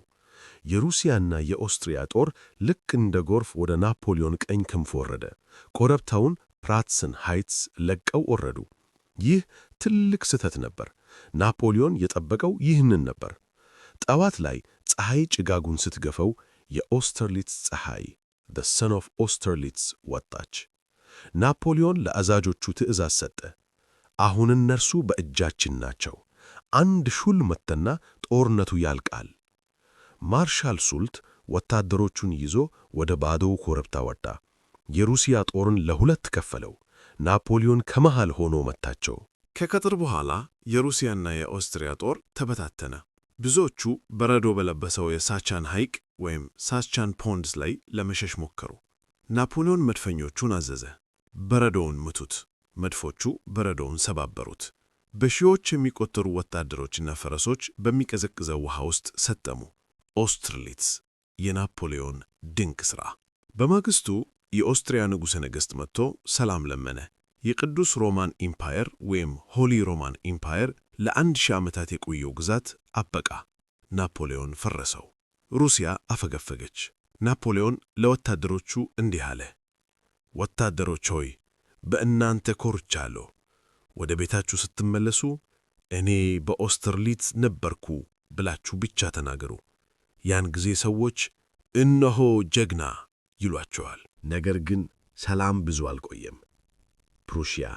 የሩሲያና የኦስትሪያ ጦር ልክ እንደ ጎርፍ ወደ ናፖሊዮን ቀኝ ክንፍ ወረደ። ኮረብታውን ፕራትስን ሃይትስ ለቀው ወረዱ። ይህ ትልቅ ስህተት ነበር። ናፖሊዮን የጠበቀው ይህንን ነበር። ጠዋት ላይ ፀሐይ ጭጋጉን ስትገፈው የኦስተርሊትስ ፀሐይ the son of ኦስተርሊትስ ወጣች። ናፖሊዮን ለአዛዦቹ ትእዛዝ ሰጠ። አሁን እነርሱ በእጃችን ናቸው። አንድ ሹል መተና ጦርነቱ ያልቃል። ማርሻል ሱልት ወታደሮቹን ይዞ ወደ ባዶው ኮረብታ ወጣ። የሩሲያ ጦርን ለሁለት ከፈለው። ናፖሊዮን ከመሃል ሆኖ መታቸው። ከቀትር በኋላ የሩሲያና የኦስትሪያ ጦር ተበታተነ። ብዙዎቹ በረዶ በለበሰው የሳቻን ሐይቅ ወይም ሳቻን ፖንድስ ላይ ለመሸሽ ሞከሩ። ናፖሊዮን መድፈኞቹን አዘዘ። በረዶውን ምቱት። መድፎቹ በረዶውን ሰባበሩት። በሺዎች የሚቆጠሩ ወታደሮችና ፈረሶች በሚቀዘቅዘው ውሃ ውስጥ ሰጠሙ። ኦስተርሊትስ የናፖሊዮን ድንቅ ሥራ። በማግስቱ የኦስትሪያ ንጉሠ ነገሥት መጥቶ ሰላም ለመነ። የቅዱስ ሮማን ኢምፓየር ወይም ሆሊ ሮማን ኢምፓየር ለ1000 ዓመታት የቆየው ግዛት አበቃ። ናፖሊዮን ፈረሰው። ሩሲያ አፈገፈገች። ናፖሊዮን ለወታደሮቹ እንዲህ አለ፣ ወታደሮች ሆይ በእናንተ ኮርቻለሁ። ወደ ቤታችሁ ስትመለሱ እኔ በኦስተርሊትስ ነበርኩ ብላችሁ ብቻ ተናገሩ። ያን ጊዜ ሰዎች እነሆ ጀግና ይሏቸዋል። ነገር ግን ሰላም ብዙ አልቆየም። ፕሩሺያ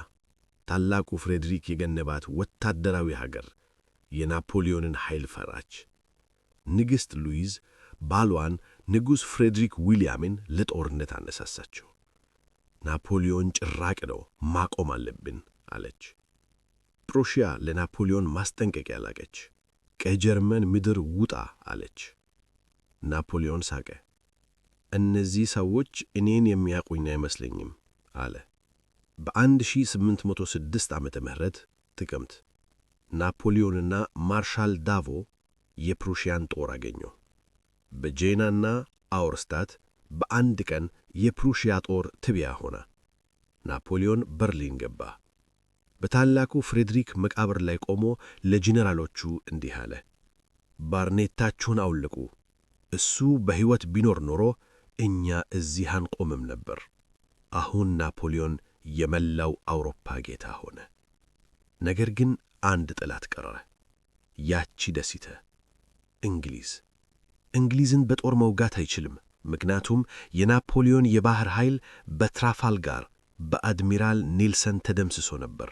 ታላቁ ፍሬድሪክ የገነባት ወታደራዊ ሀገር የናፖሊዮንን ኃይል ፈራች። ንግሥት ሉዊዝ ባሏን ንጉሥ ፍሬድሪክ ዊልያምን ለጦርነት አነሳሳቸው። ናፖሊዮን ጭራቅ ነው፣ ማቆም አለብን አለች። ፕሩሺያ ለናፖሊዮን ማስጠንቀቂያ ላከች። ከጀርመን ምድር ውጣ አለች። ናፖሊዮን ሳቀ። እነዚህ ሰዎች እኔን የሚያውቁኝ አይመስለኝም አለ። በ1806 ዓመተ ምህረት ጥቅምት ናፖሊዮንና ማርሻል ዳቮ የፕሩሺያን ጦር አገኙ። በጄናና አውርስታት በአንድ ቀን የፕሩሺያ ጦር ትቢያ ሆነ። ናፖሊዮን በርሊን ገባ። በታላቁ ፍሬድሪክ መቃብር ላይ ቆሞ ለጄኔራሎቹ እንዲህ አለ፣ ባርኔታችሁን አውልቁ። እሱ በሕይወት ቢኖር ኖሮ እኛ እዚህ አንቆምም ነበር። አሁን ናፖሊዮን የመላው አውሮፓ ጌታ ሆነ። ነገር ግን አንድ ጠላት ቀረ። ያቺ ደሴት እንግሊዝ። እንግሊዝን በጦር መውጋት አይችልም፣ ምክንያቱም የናፖሊዮን የባሕር ኃይል በትራፋልጋር በአድሚራል ኔልሰን ተደምስሶ ነበር።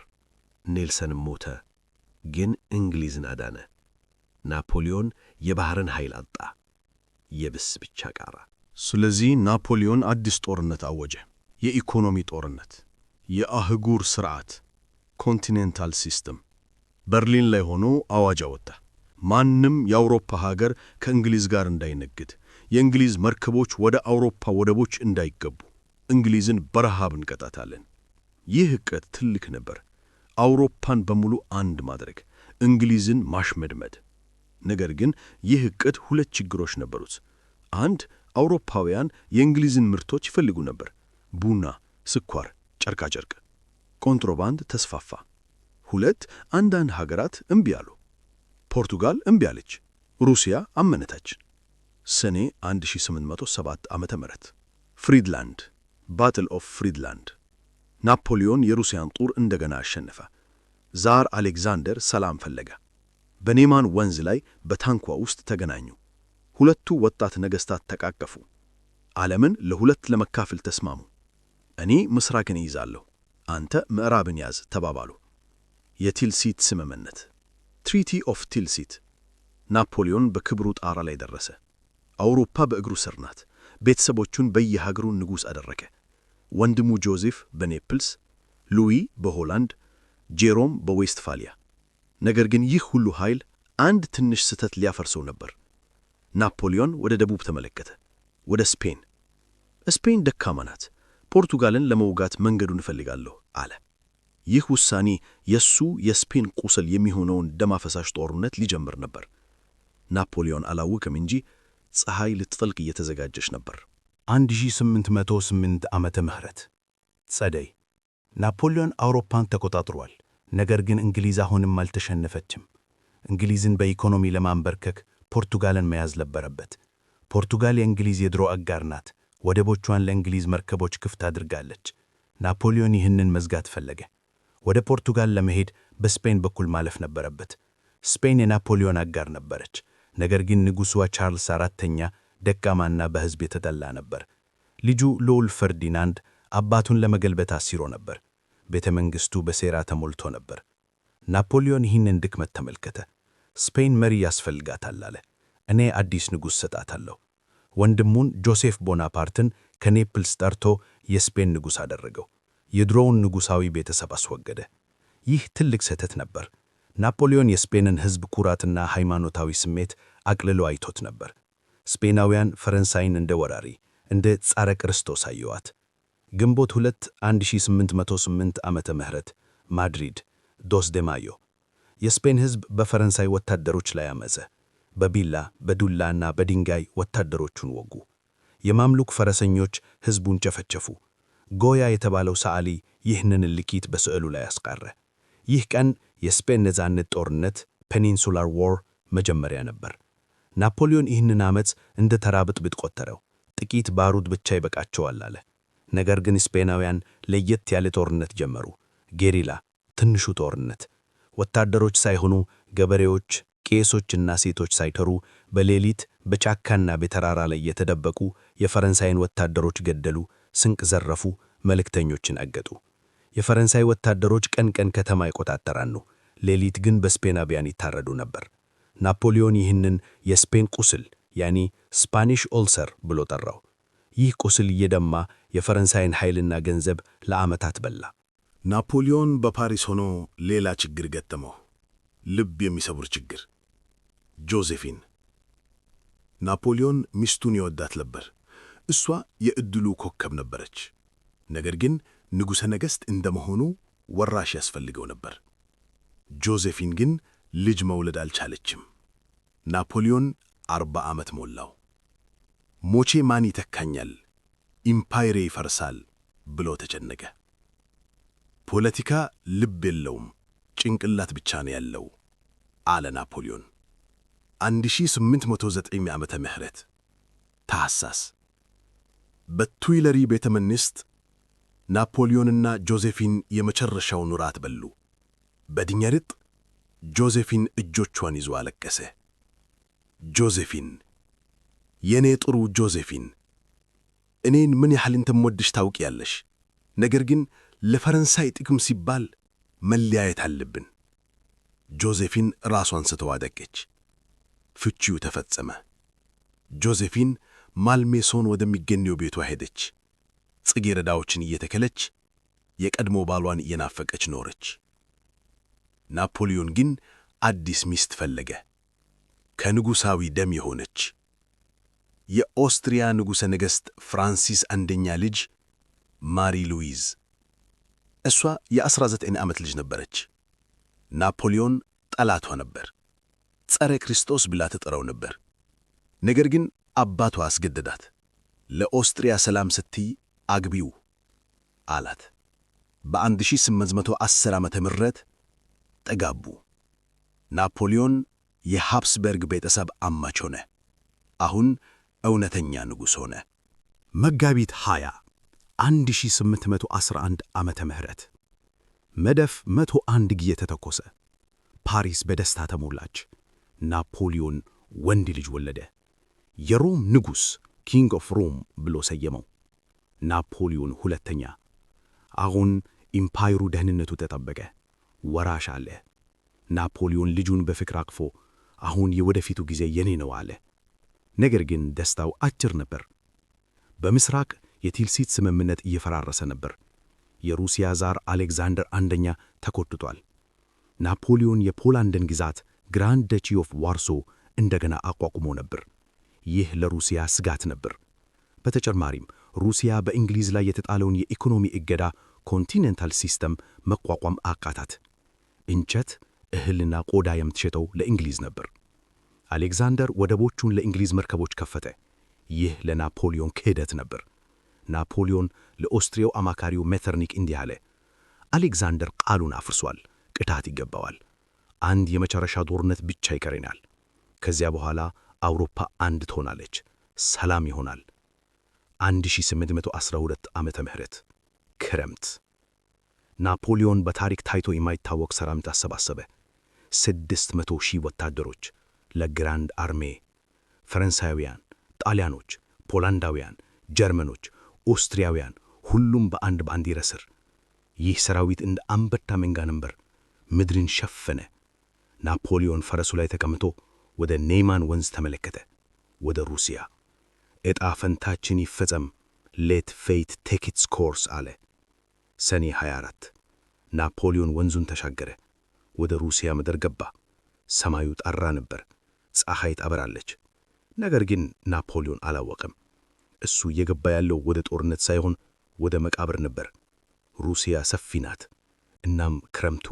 ኔልሰንም ሞተ፣ ግን እንግሊዝን አዳነ። ናፖሊዮን የባሕርን ኃይል አጣ፣ የብስ ብቻ ቀረ። ስለዚህ ናፖሊዮን አዲስ ጦርነት አወጀ። የኢኮኖሚ ጦርነት፣ የአህጉር ሥርዓት፣ ኮንቲኔንታል ሲስተም። በርሊን ላይ ሆኖ አዋጅ አወጣ። ማንም የአውሮፓ ሀገር ከእንግሊዝ ጋር እንዳይነግድ፣ የእንግሊዝ መርከቦች ወደ አውሮፓ ወደቦች እንዳይገቡ፣ እንግሊዝን በረሃብ እንቀጣታለን። ይህ ዕቅድ ትልቅ ነበር። አውሮፓን በሙሉ አንድ ማድረግ፣ እንግሊዝን ማሽመድመድ። ነገር ግን ይህ ዕቅድ ሁለት ችግሮች ነበሩት። አንድ፣ አውሮፓውያን የእንግሊዝን ምርቶች ይፈልጉ ነበር። ቡና፣ ስኳር፣ ጨርቃጨርቅ። ኮንትሮባንድ ተስፋፋ። ሁለት፣ አንዳንድ ሀገራት እምቢ አሉ። ፖርቱጋል እምቢ አለች። ሩሲያ አመነታች። ሰኔ 1807 ዓመተ ምህረት ፍሪድላንድ፣ ባትል ኦፍ ፍሪድላንድ። ናፖሊዮን የሩሲያን ጦር እንደገና አሸነፈ። ዛር አሌክዛንደር ሰላም ፈለገ። በኔማን ወንዝ ላይ በታንኳ ውስጥ ተገናኙ። ሁለቱ ወጣት ነገሥታት ተቃቀፉ። ዓለምን ለሁለት ለመካፈል ተስማሙ። እኔ ምስራቅን ይዛለሁ፣ አንተ ምዕራብን ያዝ ተባባሉ። የቲልሲት ስምምነት፣ ትሪቲ ኦፍ ቲልሲት። ናፖሊዮን በክብሩ ጣራ ላይ ደረሰ። አውሮፓ በእግሩ ስር ናት። ቤተሰቦቹን በየሀገሩ ንጉሥ አደረገ። ወንድሙ ጆዜፍ በኔፕልስ፣ ሉዊ በሆላንድ፣ ጄሮም በዌስትፋሊያ። ነገር ግን ይህ ሁሉ ኃይል አንድ ትንሽ ስህተት ሊያፈርሰው ነበር። ናፖሊዮን ወደ ደቡብ ተመለከተ፣ ወደ ስፔን። ስፔን ደካማ ናት፣ ፖርቱጋልን ለመውጋት መንገዱን እፈልጋለሁ አለ። ይህ ውሳኔ የሱ የስፔን ቁስል የሚሆነውን ደም አፈሳሽ ጦርነት ሊጀምር ነበር። ናፖሊዮን አላወቀም እንጂ ፀሐይ ልትጠልቅ እየተዘጋጀች ነበር። 1808 ዓመተ ምህረት ጸደይ። ናፖሊዮን አውሮፓን ተቆጣጥሯል። ነገር ግን እንግሊዝ አሁንም አልተሸነፈችም። እንግሊዝን በኢኮኖሚ ለማንበርከክ ፖርቱጋልን መያዝ ነበረበት። ፖርቱጋል የእንግሊዝ የድሮ አጋር ናት። ወደቦቿን ለእንግሊዝ መርከቦች ክፍት አድርጋለች። ናፖሊዮን ይህንን መዝጋት ፈለገ። ወደ ፖርቱጋል ለመሄድ በስፔን በኩል ማለፍ ነበረበት። ስፔን የናፖሊዮን አጋር ነበረች። ነገር ግን ንጉሡ ቻርልስ አራተኛ ደካማና በሕዝብ የተጠላ ነበር። ልጁ ልዑል ፈርዲናንድ አባቱን ለመገልበጥ አሲሮ ነበር። ቤተ መንግሥቱ በሴራ ተሞልቶ ነበር። ናፖሊዮን ይህንን ድክመት ተመልከተ። ስፔን መሪ ያስፈልጋታል አለ። እኔ አዲስ ንጉሥ ሰጣታለሁ። ወንድሙን ጆሴፍ ቦናፓርትን ከኔፕልስ ጠርቶ የስፔን ንጉሥ አደረገው። የድሮውን ንጉሣዊ ቤተሰብ አስወገደ። ይህ ትልቅ ስህተት ነበር። ናፖሊዮን የስፔንን ሕዝብ ኩራትና ሃይማኖታዊ ስሜት አቅልሎ አይቶት ነበር። ስፔናውያን ፈረንሳይን እንደ ወራሪ፣ እንደ ጻረ ክርስቶስ አየዋት። ግንቦት 2 1808 ዓመተ ምህረት ማድሪድ ዶስ ደ ማዮ። የስፔን ሕዝብ በፈረንሳይ ወታደሮች ላይ አመፀ። በቢላ በዱላና በድንጋይ ወታደሮቹን ወጉ። የማምሉክ ፈረሰኞች ሕዝቡን ጨፈጨፉ። ጎያ የተባለው ሰዓሊ ይህንን እልቂት በስዕሉ ላይ አስቀረ። ይህ ቀን የስፔን ነፃነት ጦርነት ፔኒንሱላር ዎር መጀመሪያ ነበር። ናፖሊዮን ይህንን ዓመፅ እንደ ተራ ብጥብጥ ቆጠረው። ጥቂት ባሩድ ብቻ ይበቃቸዋል አለ። ነገር ግን ስፔናውያን ለየት ያለ ጦርነት ጀመሩ። ጌሪላ፣ ትንሹ ጦርነት። ወታደሮች ሳይሆኑ ገበሬዎች፣ ቄሶችና ሴቶች ሳይተሩ በሌሊት በጫካና በተራራ ላይ የተደበቁ የፈረንሳይን ወታደሮች ገደሉ፣ ስንቅ ዘረፉ፣ መልእክተኞችን አገጡ። የፈረንሳይ ወታደሮች ቀን ቀን ከተማ ይቆጣጠራሉ፣ ሌሊት ግን በስፔናውያን ይታረዱ ነበር። ናፖሊዮን ይህንን የስፔን ቁስል ያኒ ስፓኒሽ ኦልሰር ብሎ ጠራው። ይህ ቁስል እየደማ የፈረንሳይን ኃይልና ገንዘብ ለዓመታት በላ። ናፖሊዮን በፓሪስ ሆኖ ሌላ ችግር ገጠመው፣ ልብ የሚሰብር ችግር። ጆዜፊን። ናፖሊዮን ሚስቱን ይወዳት ነበር። እሷ የዕድሉ ኮከብ ነበረች። ነገር ግን ንጉሠ ነገሥት እንደመሆኑ ወራሽ ያስፈልገው ነበር። ጆዜፊን ግን ልጅ መውለድ አልቻለችም። ናፖሊዮን 40 ዓመት ሞላው። ሞቼ ማን ይተካኛል? ኢምፓይሬ ይፈርሳል ብሎ ተጨነቀ። ፖለቲካ ልብ የለውም፣ ጭንቅላት ብቻ ነው ያለው አለ ናፖሊዮን። 1809 ዓመተ ምህረት ታኅሳስ በቱይለሪ ቤተ መንግሥት ናፖሊዮንና ጆዜፊን የመጨረሻውን ራት በሉ። በድንገት ጆዜፊን እጆቿን ይዞ አለቀሰ። ጆዜፊን፣ የኔ ጥሩ ጆዜፊን፣ እኔን ምን ያህል እንደምወድሽ ታውቂያለሽ። ነገር ግን ለፈረንሳይ ጥቅም ሲባል መለያየት አለብን። ጆዜፊን ራሷን ስተዋደቀች። ፍቺው ተፈጸመ። ጆዜፊን ማልሜሶን ወደሚገኘው ቤቷ ሄደች። ጽጌረዳዎችን እየተከለች የቀድሞ ባሏን እየናፈቀች ኖረች። ናፖሊዮን ግን አዲስ ሚስት ፈለገ። ከንጉሣዊ ደም የሆነች የኦስትሪያ ንጉሠ ነገሥት ፍራንሲስ አንደኛ ልጅ ማሪ ሉዊዝ። እሷ የ19 ዓመት ልጅ ነበረች። ናፖሊዮን ጠላቷ ነበር። ጸረ ክርስቶስ ብላ ትጠራው ነበር። ነገር ግን አባቷ አስገደዳት። ለኦስትሪያ ሰላም ስትይ አግቢው አላት። በ1810 ዓመተ ምህረት ተጋቡ። ናፖሊዮን የሃብስበርግ ቤተሰብ አማች ሆነ። አሁን እውነተኛ ንጉሥ ሆነ። መጋቢት 20 1811 ዓመተ ምህረት መድፍ 101 ጊዜ ተተኮሰ። ፓሪስ በደስታ ተሞላች። ናፖሊዮን ወንድ ልጅ ወለደ። የሮም ንጉሥ ኪንግ ኦፍ ሮም ብሎ ሰየመው። ናፖሊዮን ሁለተኛ። አሁን ኢምፓየሩ ደህንነቱ ተጠበቀ። ወራሽ አለ። ናፖሊዮን ልጁን በፍቅር አቅፎ አሁን የወደፊቱ ጊዜ የኔ ነው አለ። ነገር ግን ደስታው አጭር ነበር። በምስራቅ የቲልሲት ስምምነት እየፈራረሰ ነበር። የሩሲያ ዛር አሌክዛንደር አንደኛ ተኮትቷል። ናፖሊዮን የፖላንድን ግዛት ግራንድ ዱቺ ኦፍ ዋርሶ እንደገና አቋቁሞ ነበር። ይህ ለሩሲያ ስጋት ነበር። በተጨማሪም ሩሲያ በእንግሊዝ ላይ የተጣለውን የኢኮኖሚ እገዳ ኮንቲኔንታል ሲስተም መቋቋም አቃታት። እንጨት፣ እህልና ቆዳ የምትሸጠው ለእንግሊዝ ነበር። አሌክዛንደር ወደቦቹን ለእንግሊዝ መርከቦች ከፈተ። ይህ ለናፖሊዮን ክህደት ነበር። ናፖሊዮን ለኦስትሪያው አማካሪው ሜተርኒክ እንዲህ አለ፣ አሌክዛንደር ቃሉን አፍርሷል፣ ቅጣት ይገባዋል። አንድ የመጨረሻ ጦርነት ብቻ ይቀረናል። ከዚያ በኋላ አውሮፓ አንድ ትሆናለች፣ ሰላም ይሆናል። 1812 ዓመተ ምህረት ክረምት። ናፖሊዮን በታሪክ ታይቶ የማይታወቅ ሰራዊት አሰባሰበ። 600,000 ወታደሮች ለግራንድ አርሜ። ፈረንሳያውያን፣ ጣሊያኖች፣ ፖላንዳውያን፣ ጀርመኖች፣ ኦስትሪያውያን ሁሉም በአንድ ባንዲራ ስር። ይህ ሰራዊት እንደ አንበጣ መንጋ ነበር። ምድርን ሸፈነ። ናፖሊዮን ፈረሱ ላይ ተቀምጦ ወደ ኔማን ወንዝ ተመለከተ። ወደ ሩሲያ። ዕጣ ፈንታችን ይፈጸም፣ ሌት ፌት ቴክ ኢትስ ኮርስ አለ። ሰኔ 24 ናፖሊዮን ወንዙን ተሻገረ። ወደ ሩሲያ ምድር ገባ። ሰማዩ ጠራ ነበር። ፀሐይ ታበራለች። ነገር ግን ናፖሊዮን አላወቀም። እሱ እየገባ ያለው ወደ ጦርነት ሳይሆን ወደ መቃብር ነበር። ሩሲያ ሰፊ ናት። እናም ክረምቱ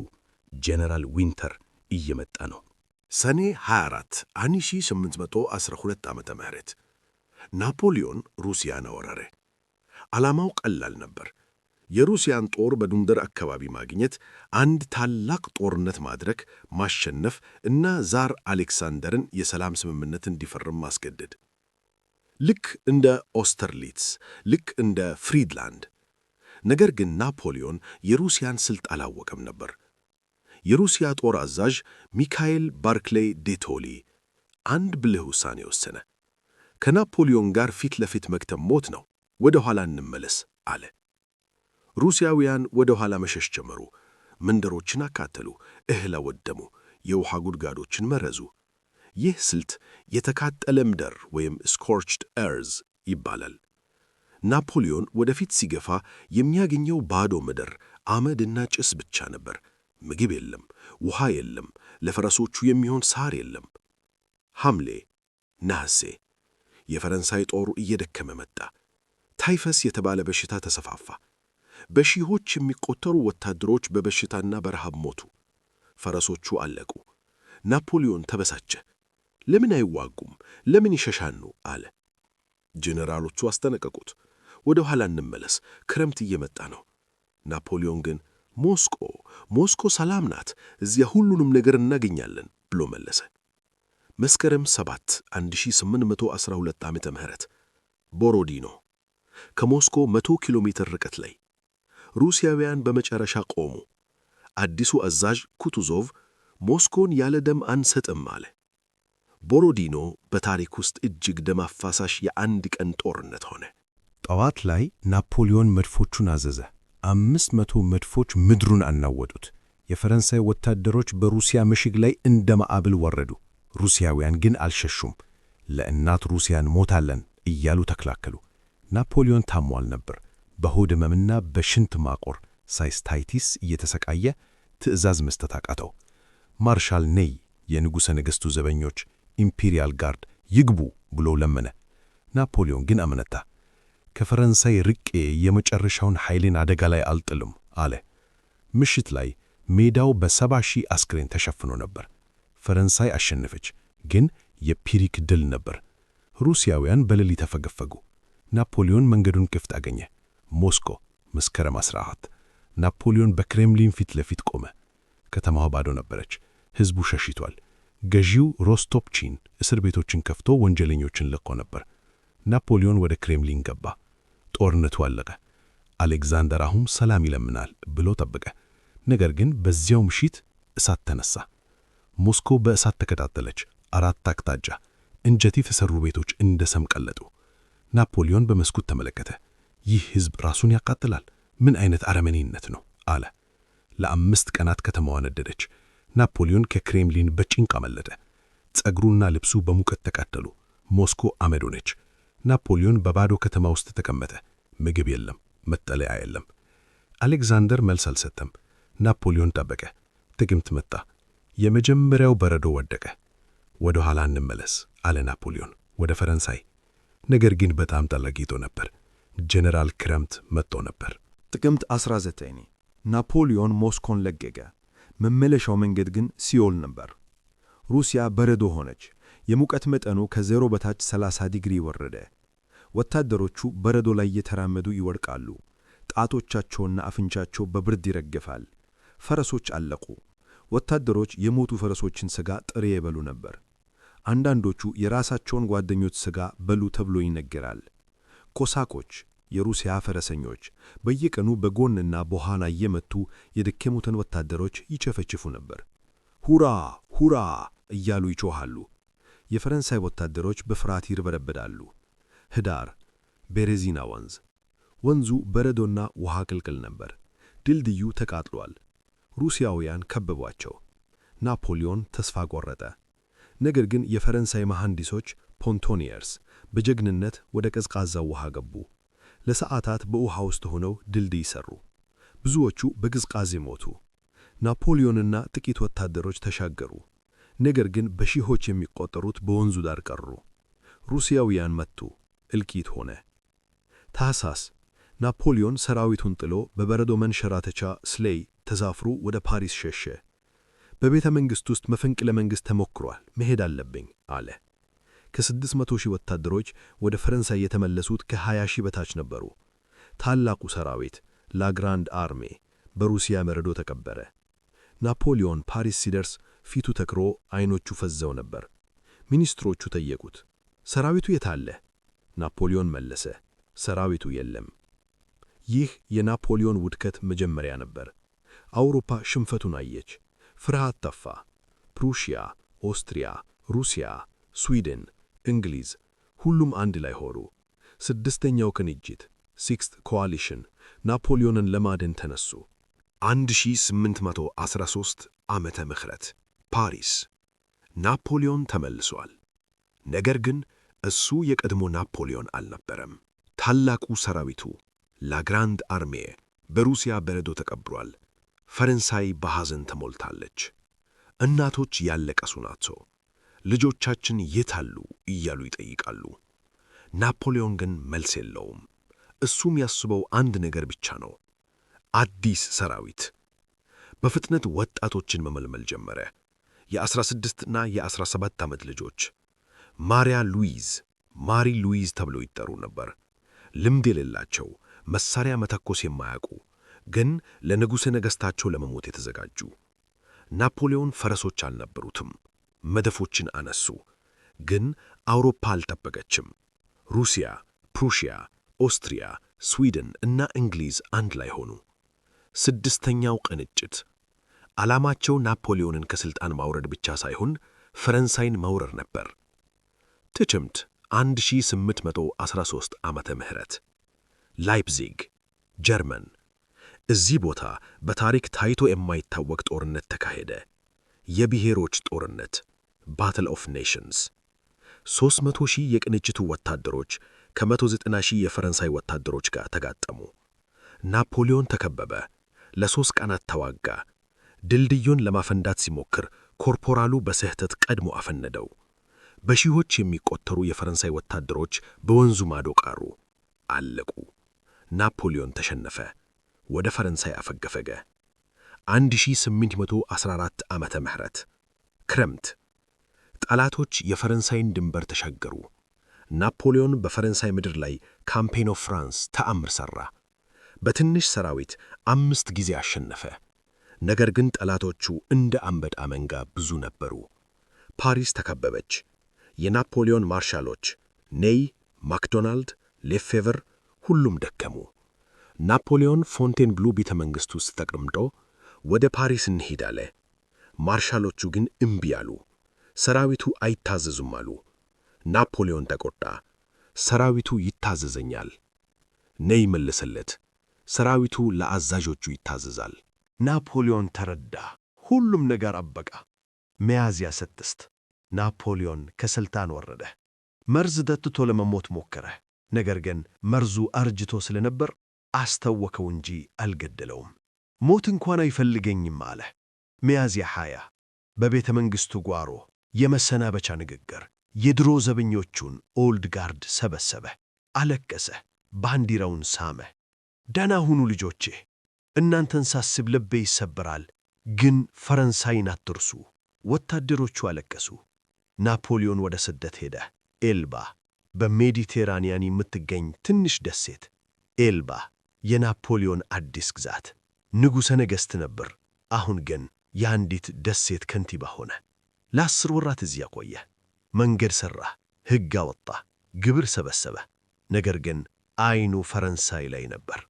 ጄኔራል ዊንተር እየመጣ ነው። ሰኔ 24 1812 ዓመተ ምህረት ናፖሊዮን ሩሲያን ወረረ። ዓላማው ቀላል ነበር። የሩሲያን ጦር በዱንደር አካባቢ ማግኘት፣ አንድ ታላቅ ጦርነት ማድረግ፣ ማሸነፍ እና ዛር አሌክሳንደርን የሰላም ስምምነት እንዲፈርም ማስገደድ። ልክ እንደ ኦስተርሊትስ፣ ልክ እንደ ፍሪድላንድ። ነገር ግን ናፖሊዮን የሩሲያን ስልት አላወቀም ነበር። የሩሲያ ጦር አዛዥ ሚካኤል ባርክሌይ ዴቶሊ አንድ ብልህ ውሳኔ ወሰነ። ከናፖሊዮን ጋር ፊት ለፊት መግጠም ሞት ነው፣ ወደ ኋላ እንመለስ አለ። ሩሲያውያን ወደ ኋላ መሸሽ ጀመሩ። መንደሮችን አካተሉ፣ እህል አወደሙ፣ የውሃ ጉድጓዶችን መረዙ። ይህ ስልት የተቃጠለ ምድር ወይም ስኮርችድ ኤርዝ ይባላል። ናፖሊዮን ወደፊት ሲገፋ የሚያገኘው ባዶ ምድር፣ አመድና ጭስ ብቻ ነበር። ምግብ የለም፣ ውሃ የለም፣ ለፈረሶቹ የሚሆን ሳር የለም። ሐምሌ፣ ነሐሴ የፈረንሳይ ጦር እየደከመ መጣ። ታይፈስ የተባለ በሽታ ተሰፋፋ። በሺዎች የሚቆጠሩ ወታደሮች በበሽታና በረሃብ ሞቱ። ፈረሶቹ አለቁ። ናፖሊዮን ተበሳጨ። ለምን አይዋጉም? ለምን ይሸሻሉ? አለ። ጄኔራሎቹ አስጠነቀቁት። ወደ ኋላ እንመለስ፣ ክረምት እየመጣ ነው። ናፖሊዮን ግን ሞስኮ ሰላም ናት፣ እዚያ ሁሉንም ነገር እናገኛለን ብሎ መለሰ። መስከረም 7 1812 ዓመተ ምህረት ቦሮዲኖ ከሞስኮ 100 ኪሎ ሜትር ርቀት ላይ ሩሲያውያን በመጨረሻ ቆሙ። አዲሱ አዛዥ ኩቱዞቭ ሞስኮን ያለ ደም አንሰጥም አለ። ቦሮዲኖ በታሪክ ውስጥ እጅግ ደም አፋሳሽ የአንድ ቀን ጦርነት ሆነ። ጠዋት ላይ ናፖሊዮን መድፎቹን አዘዘ። 500 መድፎች ምድሩን አናወጡት። የፈረንሳይ ወታደሮች በሩሲያ ምሽግ ላይ እንደ ማዕበል ወረዱ። ሩሲያውያን ግን አልሸሹም። ለእናት ሩሲያ እንሞታለን እያሉ ተከላከሉ። ናፖሊዮን ታሟል ነበር። በሆድ ሕመምና በሽንት ማቆር ሳይስታይቲስ እየተሰቃየ ትዕዛዝ መስጠት አቃተው። ማርሻል ኔይ የንጉሠ ነገሥቱ ዘበኞች ኢምፔሪያል ጋርድ ይግቡ ብሎ ለመነ። ናፖሊዮን ግን አመነታ። ከፈረንሳይ ርቄ የመጨረሻውን ኃይሌን አደጋ ላይ አልጥልም አለ። ምሽት ላይ ሜዳው በ70,000 አስክሬን ተሸፍኖ ነበር። ፈረንሳይ አሸነፈች፣ ግን የፒሪክ ድል ነበር። ሩሲያውያን በሌሊት ተፈገፈጉ። ናፖሊዮን መንገዱን ክፍት አገኘ። ሞስኮ መስከረም 14 ናፖሊዮን በክሬምሊን ፊት ለፊት ቆመ። ከተማዋ ባዶ ነበረች። ሕዝቡ ሸሽቷል። ገዢው ሮስቶፕቺን እስር ቤቶችን ከፍቶ ወንጀለኞችን ለቆ ነበር። ናፖሊዮን ወደ ክሬምሊን ገባ። ጦርነቱ አለቀ። አሌክዛንደር አሁን ሰላም ይለምናል ብሎ ጠበቀ። ነገር ግን በዚያው ምሽት እሳት ተነሳ። ሞስኮ በእሳት ተከታተለች። 4 አቅጣጫ እንጨት የተሰሩ ቤቶች እንደ ሰም ቀለጡ። ናፖሊዮን በመስኮት ተመለከተ። ይህ ሕዝብ ራሱን ያቃጥላል፣ ምን አይነት አረመኔነት ነው አለ። ለ5 ቀናት ከተማዋ ነደደች። ናፖሊዮን ከክሬምሊን በጭንቅ አመለጠ። ጸጉሩና ልብሱ በሙቀት ተቃጠሉ። ሞስኮ አመድ ሆነች። ናፖሊዮን በባዶ ከተማ ውስጥ ተቀመጠ። ምግብ የለም፣ መጠለያ የለም። አሌክዛንደር መልስ አልሰጠም። ናፖሊዮን ጠበቀ። ጥቅምት መጣ። የመጀመሪያው በረዶ ወደቀ። ወደ ኋላ እንመለስ አለ ናፖሊዮን ወደ ፈረንሳይ። ነገር ግን በጣም ተለጊቶ ነበር። ጄኔራል ክረምት መጥቶ ነበር። ጥቅምት 19 ናፖሊዮን ሞስኮን ለቀቀ። መመለሻው መንገድ ግን ሲኦል ነበር። ሩሲያ በረዶ ሆነች። የሙቀት መጠኑ ከ0 በታች 30 ዲግሪ ወረደ። ወታደሮቹ በረዶ ላይ እየተራመዱ ይወድቃሉ። ጣቶቻቸውና አፍንጫቸው በብርድ ይረግፋል። ፈረሶች አለቁ። ወታደሮች የሞቱ ፈረሶችን ሥጋ ጥሬ ይበሉ ነበር። አንዳንዶቹ የራሳቸውን ጓደኞች ሥጋ በሉ ተብሎ ይነገራል። ኮሳኮች፣ የሩሲያ ፈረሰኞች በየቀኑ በጎንና በኋላ እየመቱ የደከሙትን ወታደሮች ይጨፈጭፉ ነበር። ሁራ ሁራ እያሉ ይጮኻሉ። የፈረንሳይ ወታደሮች በፍርሃት ይርበረበዳሉ። ህዳር፣ ቤሬዚና ወንዝ። ወንዙ በረዶና ውሃ ቅልቅል ነበር። ድልድዩ ተቃጥሏል። ሩሲያውያን ከበቧቸው። ናፖሊዮን ተስፋ ቆረጠ። ነገር ግን የፈረንሳይ መሐንዲሶች ፖንቶኒየርስ በጀግንነት ወደ ቀዝቃዛው ውሃ ገቡ። ለሰዓታት በውሃ ውስጥ ሆነው ድልድይ ሰሩ። ብዙዎቹ በቅዝቃዜ ሞቱ። ናፖሊዮንና ጥቂት ወታደሮች ተሻገሩ። ነገር ግን በሺዎች የሚቆጠሩት በወንዙ ዳር ቀሩ። ሩሲያውያን መቱ። እልቂት ሆነ። ታኅሳስ ናፖሊዮን ሰራዊቱን ጥሎ በበረዶ መንሸራተቻ ስሌይ ተሳፍሮ ወደ ፓሪስ ሸሸ። በቤተ መንግሥት ውስጥ መፈንቅለ መንግሥት ተሞክሯል፣ መሄድ አለብኝ አለ። ከ600,000 ወታደሮች ወደ ፈረንሳይ የተመለሱት ከ20,000 በታች ነበሩ። ታላቁ ሰራዊት ላግራንድ አርሜ በሩሲያ መረዶ ተቀበረ። ናፖሊዮን ፓሪስ ሲደርስ ፊቱ ተክሮ ዓይኖቹ ፈዘው ነበር። ሚኒስትሮቹ ጠየቁት፣ ሰራዊቱ የት አለ? ናፖሊዮን መለሰ፣ ሰራዊቱ የለም። ይህ የናፖሊዮን ውድቀት መጀመሪያ ነበር። አውሮፓ ሽንፈቱን አየች። ፍርሃት ጠፋ። ፕሩሺያ፣ ኦስትሪያ፣ ሩሲያ፣ ስዊድን፣ እንግሊዝ ሁሉም አንድ ላይ ሆኑ። ስድስተኛው ቅንጅት ሲክስት ኮአሊሽን ናፖሊዮንን ለማደን ተነሱ። 1813 ዓመተ ምህረት ፓሪስ። ናፖሊዮን ተመልሷል። ነገር ግን እሱ የቀድሞ ናፖሊዮን አልነበረም። ታላቁ ሰራዊቱ ላግራንድ አርሜ በሩሲያ በረዶ ተቀብሯል። ፈረንሳይ በሐዘን ተሞልታለች። እናቶች ያለቀሱ ናቸው። ልጆቻችን የት አሉ እያሉ ይጠይቃሉ። ናፖሊዮን ግን መልስ የለውም። እሱም ያስበው አንድ ነገር ብቻ ነው፣ አዲስ ሰራዊት። በፍጥነት ወጣቶችን መመልመል ጀመረ። የ16ና የ17 ዓመት ልጆች ማሪ ሉዊዝ ተብለው ይጠሩ ነበር። ልምድ የሌላቸው፣ መሳሪያ መተኮስ የማያውቁ፣ ግን ለንጉሠ ነገሥታቸው ለመሞት የተዘጋጁ። ናፖሊዮን ፈረሶች አልነበሩትም፣ መድፎችን አነሱ። ግን አውሮፓ አልጠበቀችም። ሩሲያ፣ ፕሩሺያ፣ ኦስትሪያ፣ ስዊድን እና እንግሊዝ አንድ ላይ ሆኑ። ስድስተኛው ቅንጅት። ዓላማቸው ናፖሊዮንን ከሥልጣን ማውረድ ብቻ ሳይሆን ፈረንሳይን መውረር ነበር። ጥቅምት 1813 ዓመተ ምህረት ላይፕዚግ፣ ጀርመን። እዚህ ቦታ በታሪክ ታይቶ የማይታወቅ ጦርነት ተካሄደ። የብሔሮች ጦርነት፣ ባትል ኦፍ ኔሽንስ። 300,000 የቅንጅቱ ወታደሮች ከ190,000 የፈረንሳይ ወታደሮች ጋር ተጋጠሙ። ናፖሊዮን ተከበበ። ለ3 ቀናት ተዋጋ። ድልድዩን ለማፈንዳት ሲሞክር ኮርፖራሉ በስህተት ቀድሞ አፈነደው። በሺዎች የሚቆጠሩ የፈረንሳይ ወታደሮች በወንዙ ማዶ ቀሩ፣ አለቁ። ናፖሊዮን ተሸነፈ፣ ወደ ፈረንሳይ አፈገፈገ። 1814 ዓመተ ምህረት ክረምት። ጠላቶች የፈረንሳይን ድንበር ተሻገሩ። ናፖሊዮን በፈረንሳይ ምድር ላይ ካምፔን ኦፍ ፍራንስ ተአምር ሠራ። በትንሽ ሰራዊት 5 ጊዜ አሸነፈ። ነገር ግን ጠላቶቹ እንደ አንበጣ መንጋ ብዙ ነበሩ። ፓሪስ ተከበበች። የናፖሊዮን ማርሻሎች ኔይ፣ ማክዶናልድ፣ ሌፌቨር ሁሉም ደከሙ። ናፖሊዮን ፎንቴን ብሉ ቤተ መንግሥት ውስጥ ተቀምጦ ወደ ፓሪስ እንሂድ አለ። ማርሻሎቹ ግን እምቢ አሉ። ሰራዊቱ አይታዘዙም አሉ። ናፖሊዮን ተቆጣ። ሰራዊቱ ይታዘዘኛል። ኔይ መለሰለት፣ ሰራዊቱ ለአዛዦቹ ይታዘዛል። ናፖሊዮን ተረዳ። ሁሉም ነገር አበቃ። ሚያዝያ 6 ናፖሊዮን ከሥልጣን ወረደ። መርዝ ጠጥቶ ለመሞት ሞከረ። ነገር ግን መርዙ አርጅቶ ስለነበር አስታወከው እንጂ አልገደለውም። ሞት እንኳን አይፈልገኝም አለ። ሚያዝያ 20 በቤተ መንግሥቱ ጓሮ የመሰናበቻ ንግግር። የድሮ ዘበኞቹን ኦልድ ጋርድ ሰበሰበ። አለቀሰ። ባንዲራውን ሳመ። ደህና ሁኑ ልጆቼ፣ እናንተን ሳስብ ልቤ ይሰበራል፣ ግን ፈረንሳይን አትርሱ። ወታደሮቹ አለቀሱ። ናፖሊዮን ወደ ስደት ሄደ። ኤልባ በሜዲቴራንያን የምትገኝ ትንሽ ደሴት። ኤልባ የናፖሊዮን አዲስ ግዛት። ንጉሠ ነገሥት ነበር። አሁን ግን የአንዲት ደሴት ከንቲባ ሆነ። ለ10 ወራት እዚያ ቆየ። መንገድ ሠራ፣ ሕግ አወጣ፣ ግብር ሰበሰበ። ነገር ግን ዓይኑ ፈረንሳይ ላይ ነበር።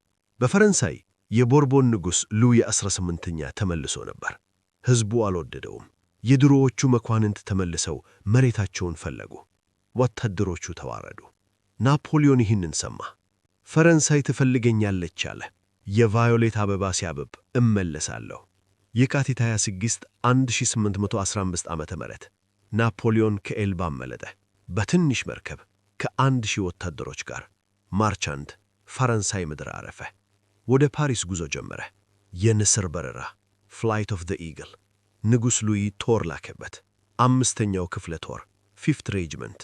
በፈረንሳይ የቦርቦን ንጉሥ ሉዊ 18ኛ ተመልሶ ነበር። ሕዝቡ አልወደደውም። የድሮዎቹ መኳንንት ተመልሰው መሬታቸውን ፈለጉ። ወታደሮቹ ተዋረዱ። ናፖሊዮን ይህንን ሰማ። ፈረንሳይ ትፈልገኛለች አለ። የቫዮሌት አበባ ሲያብብ እመለሳለሁ። የካቲት 26 1815 ዓመተ ምህረት ናፖሊዮን ከኤልባ አመለጠ። በትንሽ መርከብ ከ1000 ወታደሮች ጋር ማርቻንት ፈረንሳይ ምድር አረፈ። ወደ ፓሪስ ጉዞ ጀመረ። የንስር በረራ ፍላይት ኦፍ ዘ ኢግል። ንጉሥ ሉዊ ቶር ላከበት። 5ኛው ክፍለ ጦር 5th ሬጅመንት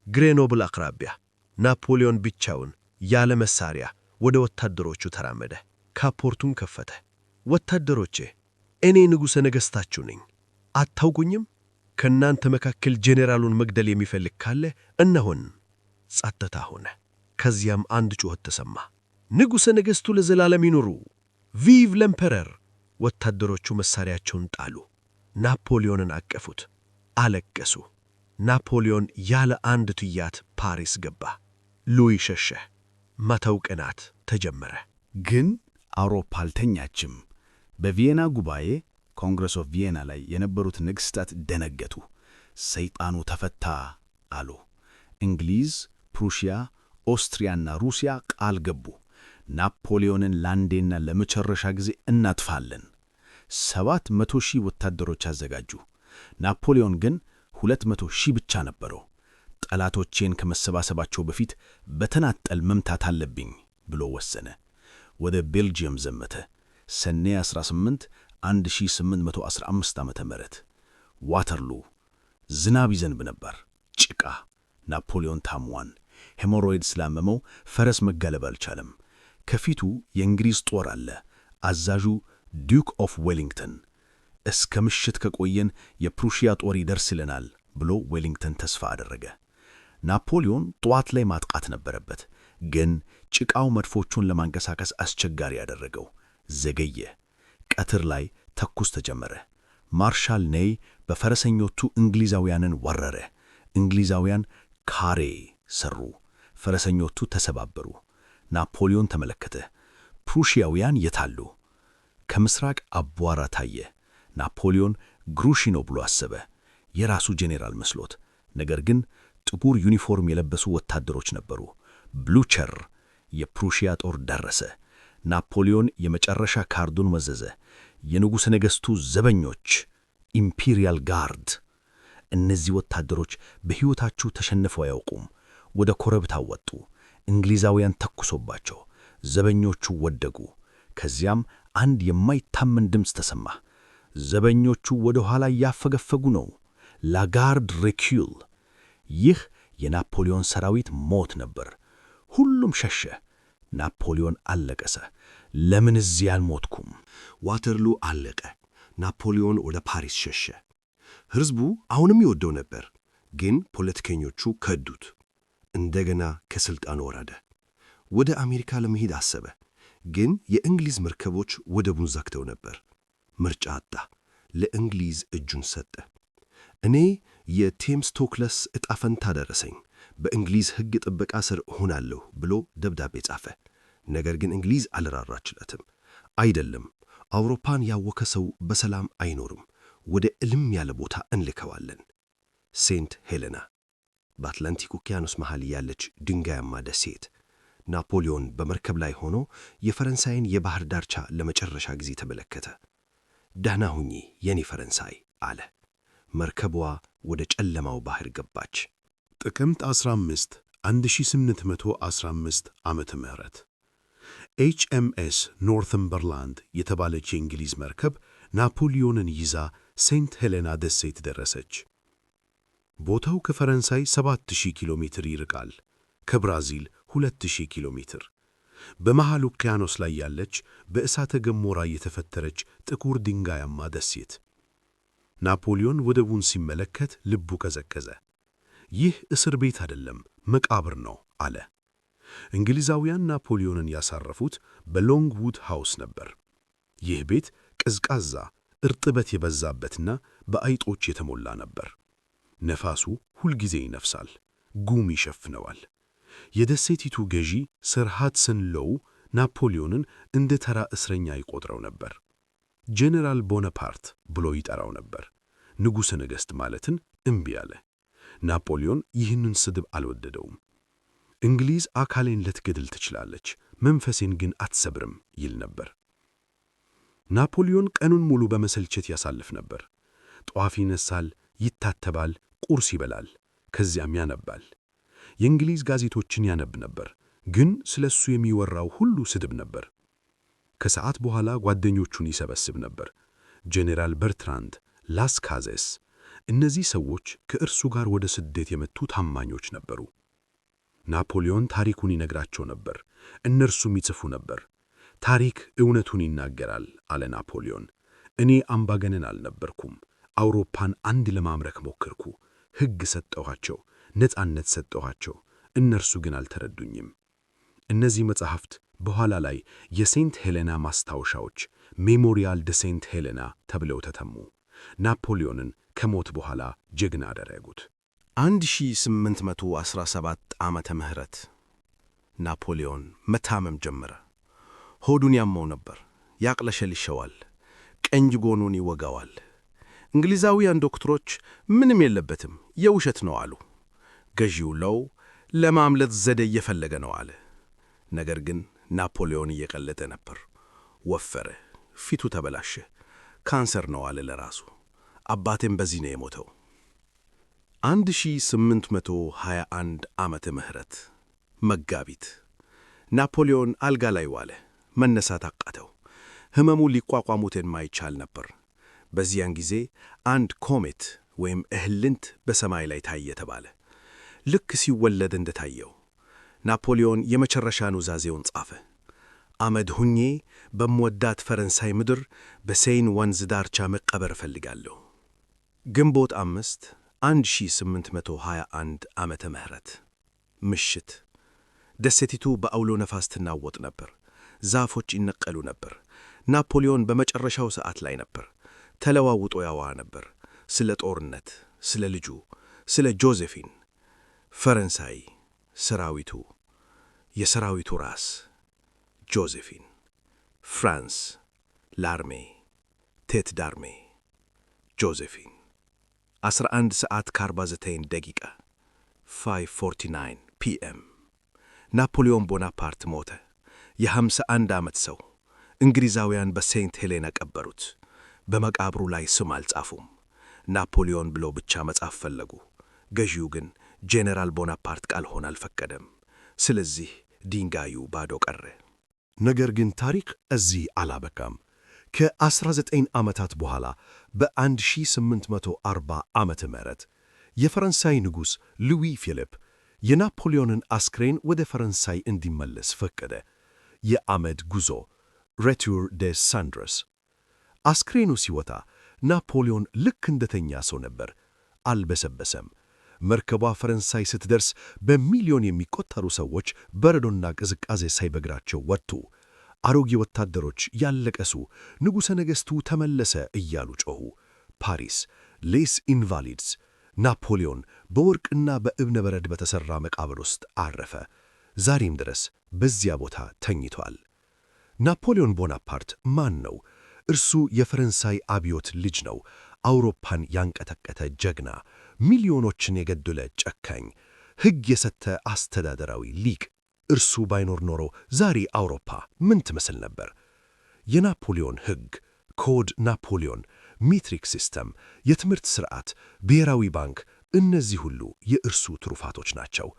ግሬኖብል አቅራቢያ። ናፖሊዮን ብቻውን ያለ መሳሪያ ወደ ወታደሮቹ ተራመደ። ካፖርቱን ከፈተ። ወታደሮቼ፣ እኔ ንጉሠ ነገሥታችሁ ነኝ። አታውቁኝም? ከእናንተ መካከል ጄኔራሉን መግደል የሚፈልግ ካለ እነሆን። ጸጥታ ሆነ። ከዚያም አንድ ጩኸት ተሰማ። ንጉሠ ነገሥቱ ለዘላለም ይኑሩ! ቪቭ ለምፐረር! ወታደሮቹ መሳሪያቸውን ጣሉ። ናፖሊዮንን አቀፉት። አለቀሱ። ናፖሊዮን ያለ አንድ ትዕይንት ፓሪስ ገባ። ሉዊ ሸሸ። 100 ቀናት ተጀመረ። ግን አውሮፓ አልተኛችም። በቪየና ጉባኤ ኮንግረስ ኦፍ ቪየና ላይ የነበሩት ንግሥታት ደነገጡ። ሰይጣኑ ተፈታ አሉ። እንግሊዝ፣ ፕሩሺያ፣ ኦስትሪያና ሩሲያ ቃል ገቡ። ናፖሊዮንን ለአንዴና ለመጨረሻ ጊዜ እናጥፋለን። 700,000 ወታደሮች አዘጋጁ። ናፖሊዮን ግን 200,000 ብቻ ነበረው። ጠላቶቼን ከመሰባሰባቸው በፊት በተናጠል መምታት አለብኝ ብሎ ወሰነ። ወደ ቤልጅየም ዘመተ። ሰኔ 18 1815 ዓመተ ምህረት ዋተርሉ። ዝናብ ይዘንብ ነበር፣ ጭቃ። ናፖሊዮን ታሟን። ሄሞሮይድ ስላመመው ፈረስ መጋለብ አልቻለም። ከፊቱ የእንግሊዝ ጦር አለ። አዛዡ ዱክ ኦፍ ዌሊንግተን። እስከ ምሽት ከቆየን የፕሩሺያ ጦር ይደርስልናል ብሎ ዌሊንግተን ተስፋ አደረገ። ናፖሊዮን ጠዋት ላይ ማጥቃት ነበረበት፣ ግን ጭቃው መድፎቹን ለማንቀሳቀስ አስቸጋሪ ያደረገው። ዘገየ። ቀትር ላይ ተኩስ ተጀመረ። ማርሻል ኔይ በፈረሰኞቹ እንግሊዛውያንን ወረረ። እንግሊዛውያን ካሬ ሰሩ። ፈረሰኞቹ ተሰባበሩ። ናፖሊዮን ተመለከተ። ፕሩሺያውያን የታሉ? ከምስራቅ አቧራ ታየ። ናፖሊዮን ግሩሺ ነው ብሎ አሰበ፣ የራሱ ጄኔራል መስሎት። ነገር ግን ጥቁር ዩኒፎርም የለበሱ ወታደሮች ነበሩ። ብሉቸር። የፕሩሺያ ጦር ደረሰ። ናፖሊዮን የመጨረሻ ካርዱን መዘዘ። የንጉሠ ነገሥቱ ዘበኞች፣ ኢምፔሪያል ጋርድ። እነዚህ ወታደሮች በሕይወታቸው ተሸንፈው አያውቁም። ወደ ኮረብታው ወጡ። እንግሊዛውያን ተኩሶባቸው፣ ዘበኞቹ ወደቁ። ከዚያም አንድ የማይታመን ድምፅ ተሰማ። ዘበኞቹ ወደ ኋላ እያፈገፈጉ ነው። ላጋርድ ሬኪዩል። ይህ የናፖሊዮን ሰራዊት ሞት ነበር። ሁሉም ሸሸ። ናፖሊዮን አለቀሰ። ለምን እዚህ አልሞትኩም? ዋተርሉ አለቀ። ናፖሊዮን ወደ ፓሪስ ሸሸ። ሕዝቡ አሁንም ይወደው ነበር፣ ግን ፖለቲከኞቹ ከዱት። እንደገና ከሥልጣን ወረደ። ወደ አሜሪካ ለመሄድ አሰበ፣ ግን የእንግሊዝ መርከቦች ወደቡን ዘግተው ነበር። ምርጫ አጣ። ለእንግሊዝ እጁን ሰጠ። እኔ የቴምስቶክለስ ዕጣ ፈንታ ደረሰኝ፣ በእንግሊዝ ሕግ ጥበቃ ስር እሆናለሁ ብሎ ደብዳቤ ጻፈ። ነገር ግን እንግሊዝ አልራራችለትም። አይደለም፣ አውሮፓን ያወከ ሰው በሰላም አይኖርም፣ ወደ እልም ያለ ቦታ እንልከዋለን። ሴንት ሄሌና በአትላንቲክ ውቅያኖስ መሃል ያለች ድንጋያማ ደሴት። ናፖሊዮን በመርከብ ላይ ሆኖ የፈረንሳይን የባህር ዳርቻ ለመጨረሻ ጊዜ ተመለከተ። ደህና ሁኚ የኔ ፈረንሳይ አለ። መርከቧ ወደ ጨለማው ባህር ገባች። ጥቅምት 15 1815 ዓመተ ምህረት HMS ኖርተምበርላንድ የተባለች የእንግሊዝ መርከብ ናፖሊዮንን ይዛ ሴንት ሄሌና ደሴት ደረሰች። ቦታው ከፈረንሳይ 7000 ኪሎ ሜትር ይርቃል፣ ከብራዚል 2000 ኪሎ ሜትር። በመሃል ውቅያኖስ ላይ ያለች በእሳተ ገሞራ የተፈጠረች ጥቁር ድንጋያማ ደሴት። ናፖሊዮን ወደቡን ሲመለከት ልቡ ቀዘቀዘ። ይህ እስር ቤት አይደለም፣ መቃብር ነው አለ። እንግሊዛውያን ናፖሊዮንን ያሳረፉት በሎንግውድ ሃውስ ነበር። ይህ ቤት ቀዝቃዛ፣ እርጥበት የበዛበትና በአይጦች የተሞላ ነበር። ነፋሱ ሁልጊዜ ይነፍሳል፣ ጉም ይሸፍነዋል። የደሴቲቱ ገዢ ሰር ሃድሰን ሎው ናፖሊዮንን እንደ ተራ እስረኛ ይቆጥረው ነበር። ጄኔራል ቦናፓርት ብሎ ይጠራው ነበር። ንጉሠ ነገሥት ማለትን እምቢ አለ። ናፖሊዮን ይህንን ስድብ አልወደደውም። እንግሊዝ አካሌን ልትገድል ትችላለች፣ መንፈሴን ግን አትሰብርም ይል ነበር። ናፖሊዮን ቀኑን ሙሉ በመሰልቸት ያሳልፍ ነበር። ጧፍ ይነሳል፣ ይታተባል፣ ቁርስ ይበላል፣ ከዚያም ያነባል። የእንግሊዝ ጋዜጦችን ያነብ ነበር፣ ግን ስለሱ የሚወራው ሁሉ ስድብ ነበር። ከሰዓት በኋላ ጓደኞቹን ይሰበስብ ነበር። ጄኔራል በርትራንድ፣ ላስካዜስ። እነዚህ ሰዎች ከእርሱ ጋር ወደ ስደት የመጡ ታማኞች ነበሩ። ናፖሊዮን ታሪኩን ይነግራቸው ነበር፣ እነርሱም ይጽፉ ነበር። ታሪክ እውነቱን ይናገራል አለ ናፖሊዮን። እኔ አምባገነን አልነበርኩም። አውሮፓን አንድ ለማምረክ ሞከርኩ። ሕግ ሰጠኋቸው፣ ነፃነት ሰጠኋቸው። እነርሱ ግን አልተረዱኝም። እነዚህ መጻሕፍት በኋላ ላይ የሴንት ሄሌና ማስታወሻዎች ሜሞሪያል ደ ሴንት ሄሌና ተብለው ተተሙ። ናፖሊዮንን ከሞት በኋላ ጀግና አደረጉት። 1817 ዓመተ ምህረት ናፖሊዮን መታመም ጀመረ። ሆዱን ያመው ነበር፣ ያቅለሸልሸዋል፣ ቀኝ ጎኑን ይወጋዋል። እንግሊዛውያን ዶክተሮች ምንም የለበትም የውሸት ነው አሉ። ገዢው ሎው ለማምለጥ ዘዴ እየፈለገ ነው አለ። ነገር ግን ናፖሊዮን እየቀለጠ ነበር። ወፈረ፣ ፊቱ ተበላሸ። ካንሰር ነው አለ ለራሱ። አባቴም በዚህ ነው የሞተው። 1821 ዓመተ ምህረት መጋቢት ናፖሊዮን አልጋ ላይ ዋለ። መነሳት አቃተው። ሕመሙ ሊቋቋሙት የማይቻል ነበር። በዚያን ጊዜ አንድ ኮሜት ወይም እህልንት በሰማይ ላይ ታየ ተባለ። ልክ ሲወለድ እንደታየው ናፖሊዮን የመጨረሻ ኑዛዜውን ጻፈ። አመድ ሁኜ በምወዳት ፈረንሳይ ምድር በሴይን ወንዝ ዳርቻ መቀበር እፈልጋለሁ። ግንቦት 5 1821 ዓመተ ምህረት ምሽት ደሴቲቱ በአውሎ ነፋስ ትናወጥ ነበር። ዛፎች ይነቀሉ ነበር። ናፖሊዮን በመጨረሻው ሰዓት ላይ ነበር። ተለዋውጦ ያወራ ነበር። ስለ ጦርነት፣ ስለ ልጁ፣ ስለ ጆዜፊን። ፈረንሳይ፣ ሰራዊቱ፣ የሰራዊቱ ራስ ጆዜፊን። ፍራንስ፣ ላርሜ፣ ቴት ዳርሜ፣ ጆዜፊን። 11 ሰዓት ከ49 ደቂቃ 5:49 ፒኤም ናፖሊዮን ቦናፓርት ሞተ። የ51 ዓመት ሰው። እንግሊዛውያን በሴንት ሄሌና ቀበሩት። በመቃብሩ ላይ ስም አልጻፉም። ናፖሊዮን ብሎ ብቻ መጻፍ ፈለጉ። ገዢው ግን ጄኔራል ቦናፓርት ቃልሆን አልፈቀደም። ስለዚህ ድንጋዩ ባዶ ቀረ። ነገር ግን ታሪክ እዚህ አላበቃም። ከ19 ዓመታት በኋላ በ1840 ዓመተ ምህረት የፈረንሳይ ንጉሥ ሉዊ ፊሊፕ የናፖሊዮንን አስክሬን ወደ ፈረንሳይ እንዲመለስ ፈቀደ። የአመድ ጉዞ ሬቱር ዴ ሳንድረስ። አስክሬኑ ሲወጣ ናፖሊዮን ልክ እንደተኛ ሰው ነበር። አልበሰበሰም። መርከቧ ፈረንሳይ ስትደርስ በሚሊዮን የሚቆጠሩ ሰዎች በረዶና ቅዝቃዜ ሳይበግራቸው ወጡ። አሮጌ ወታደሮች ያለቀሱ፣ ንጉሠ ነገሥቱ ተመለሰ እያሉ ጮኹ። ፓሪስ ሌስ ኢንቫሊድስ። ናፖሊዮን በወርቅና በእብነ በረድ በተሠራ መቃብር ውስጥ አረፈ። ዛሬም ድረስ በዚያ ቦታ ተኝቷል። ናፖሊዮን ቦናፓርት ማን ነው? እርሱ የፈረንሳይ አብዮት ልጅ ነው። አውሮፓን ያንቀጠቀጠ ጀግና፣ ሚሊዮኖችን የገደለ ጨካኝ፣ ሕግ የሰጠ አስተዳደራዊ ሊቅ። እርሱ ባይኖር ኖሮ ዛሬ አውሮፓ ምን ትመስል ነበር? የናፖሊዮን ሕግ፣ ኮድ ናፖሊዮን፣ ሜትሪክ ሲስተም፣ የትምህርት ሥርዓት፣ ብሔራዊ ባንክ፣ እነዚህ ሁሉ የእርሱ ትሩፋቶች ናቸው።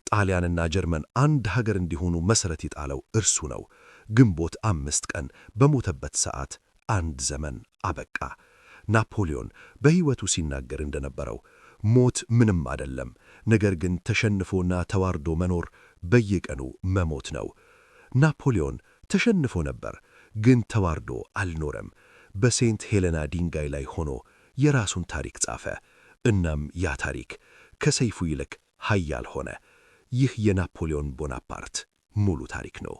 ጣሊያንና ጀርመን አንድ ሀገር እንዲሆኑ መሠረት የጣለው እርሱ ነው። ግንቦት 5 ቀን በሞተበት ሰዓት አንድ ዘመን አበቃ። ናፖሊዮን በሕይወቱ ሲናገር እንደነበረው ሞት ምንም አይደለም፣ ነገር ግን ተሸንፎና ተዋርዶ መኖር በየቀኑ መሞት ነው። ናፖሊዮን ተሸንፎ ነበር፣ ግን ተዋርዶ አልኖረም። በሴንት ሄሌና ድንጋይ ላይ ሆኖ የራሱን ታሪክ ጻፈ። እናም ያ ታሪክ ከሰይፉ ይልቅ ኃያል ሆነ። ይህ የናፖሊዮን ቦናፓርት ሙሉ ታሪክ ነው።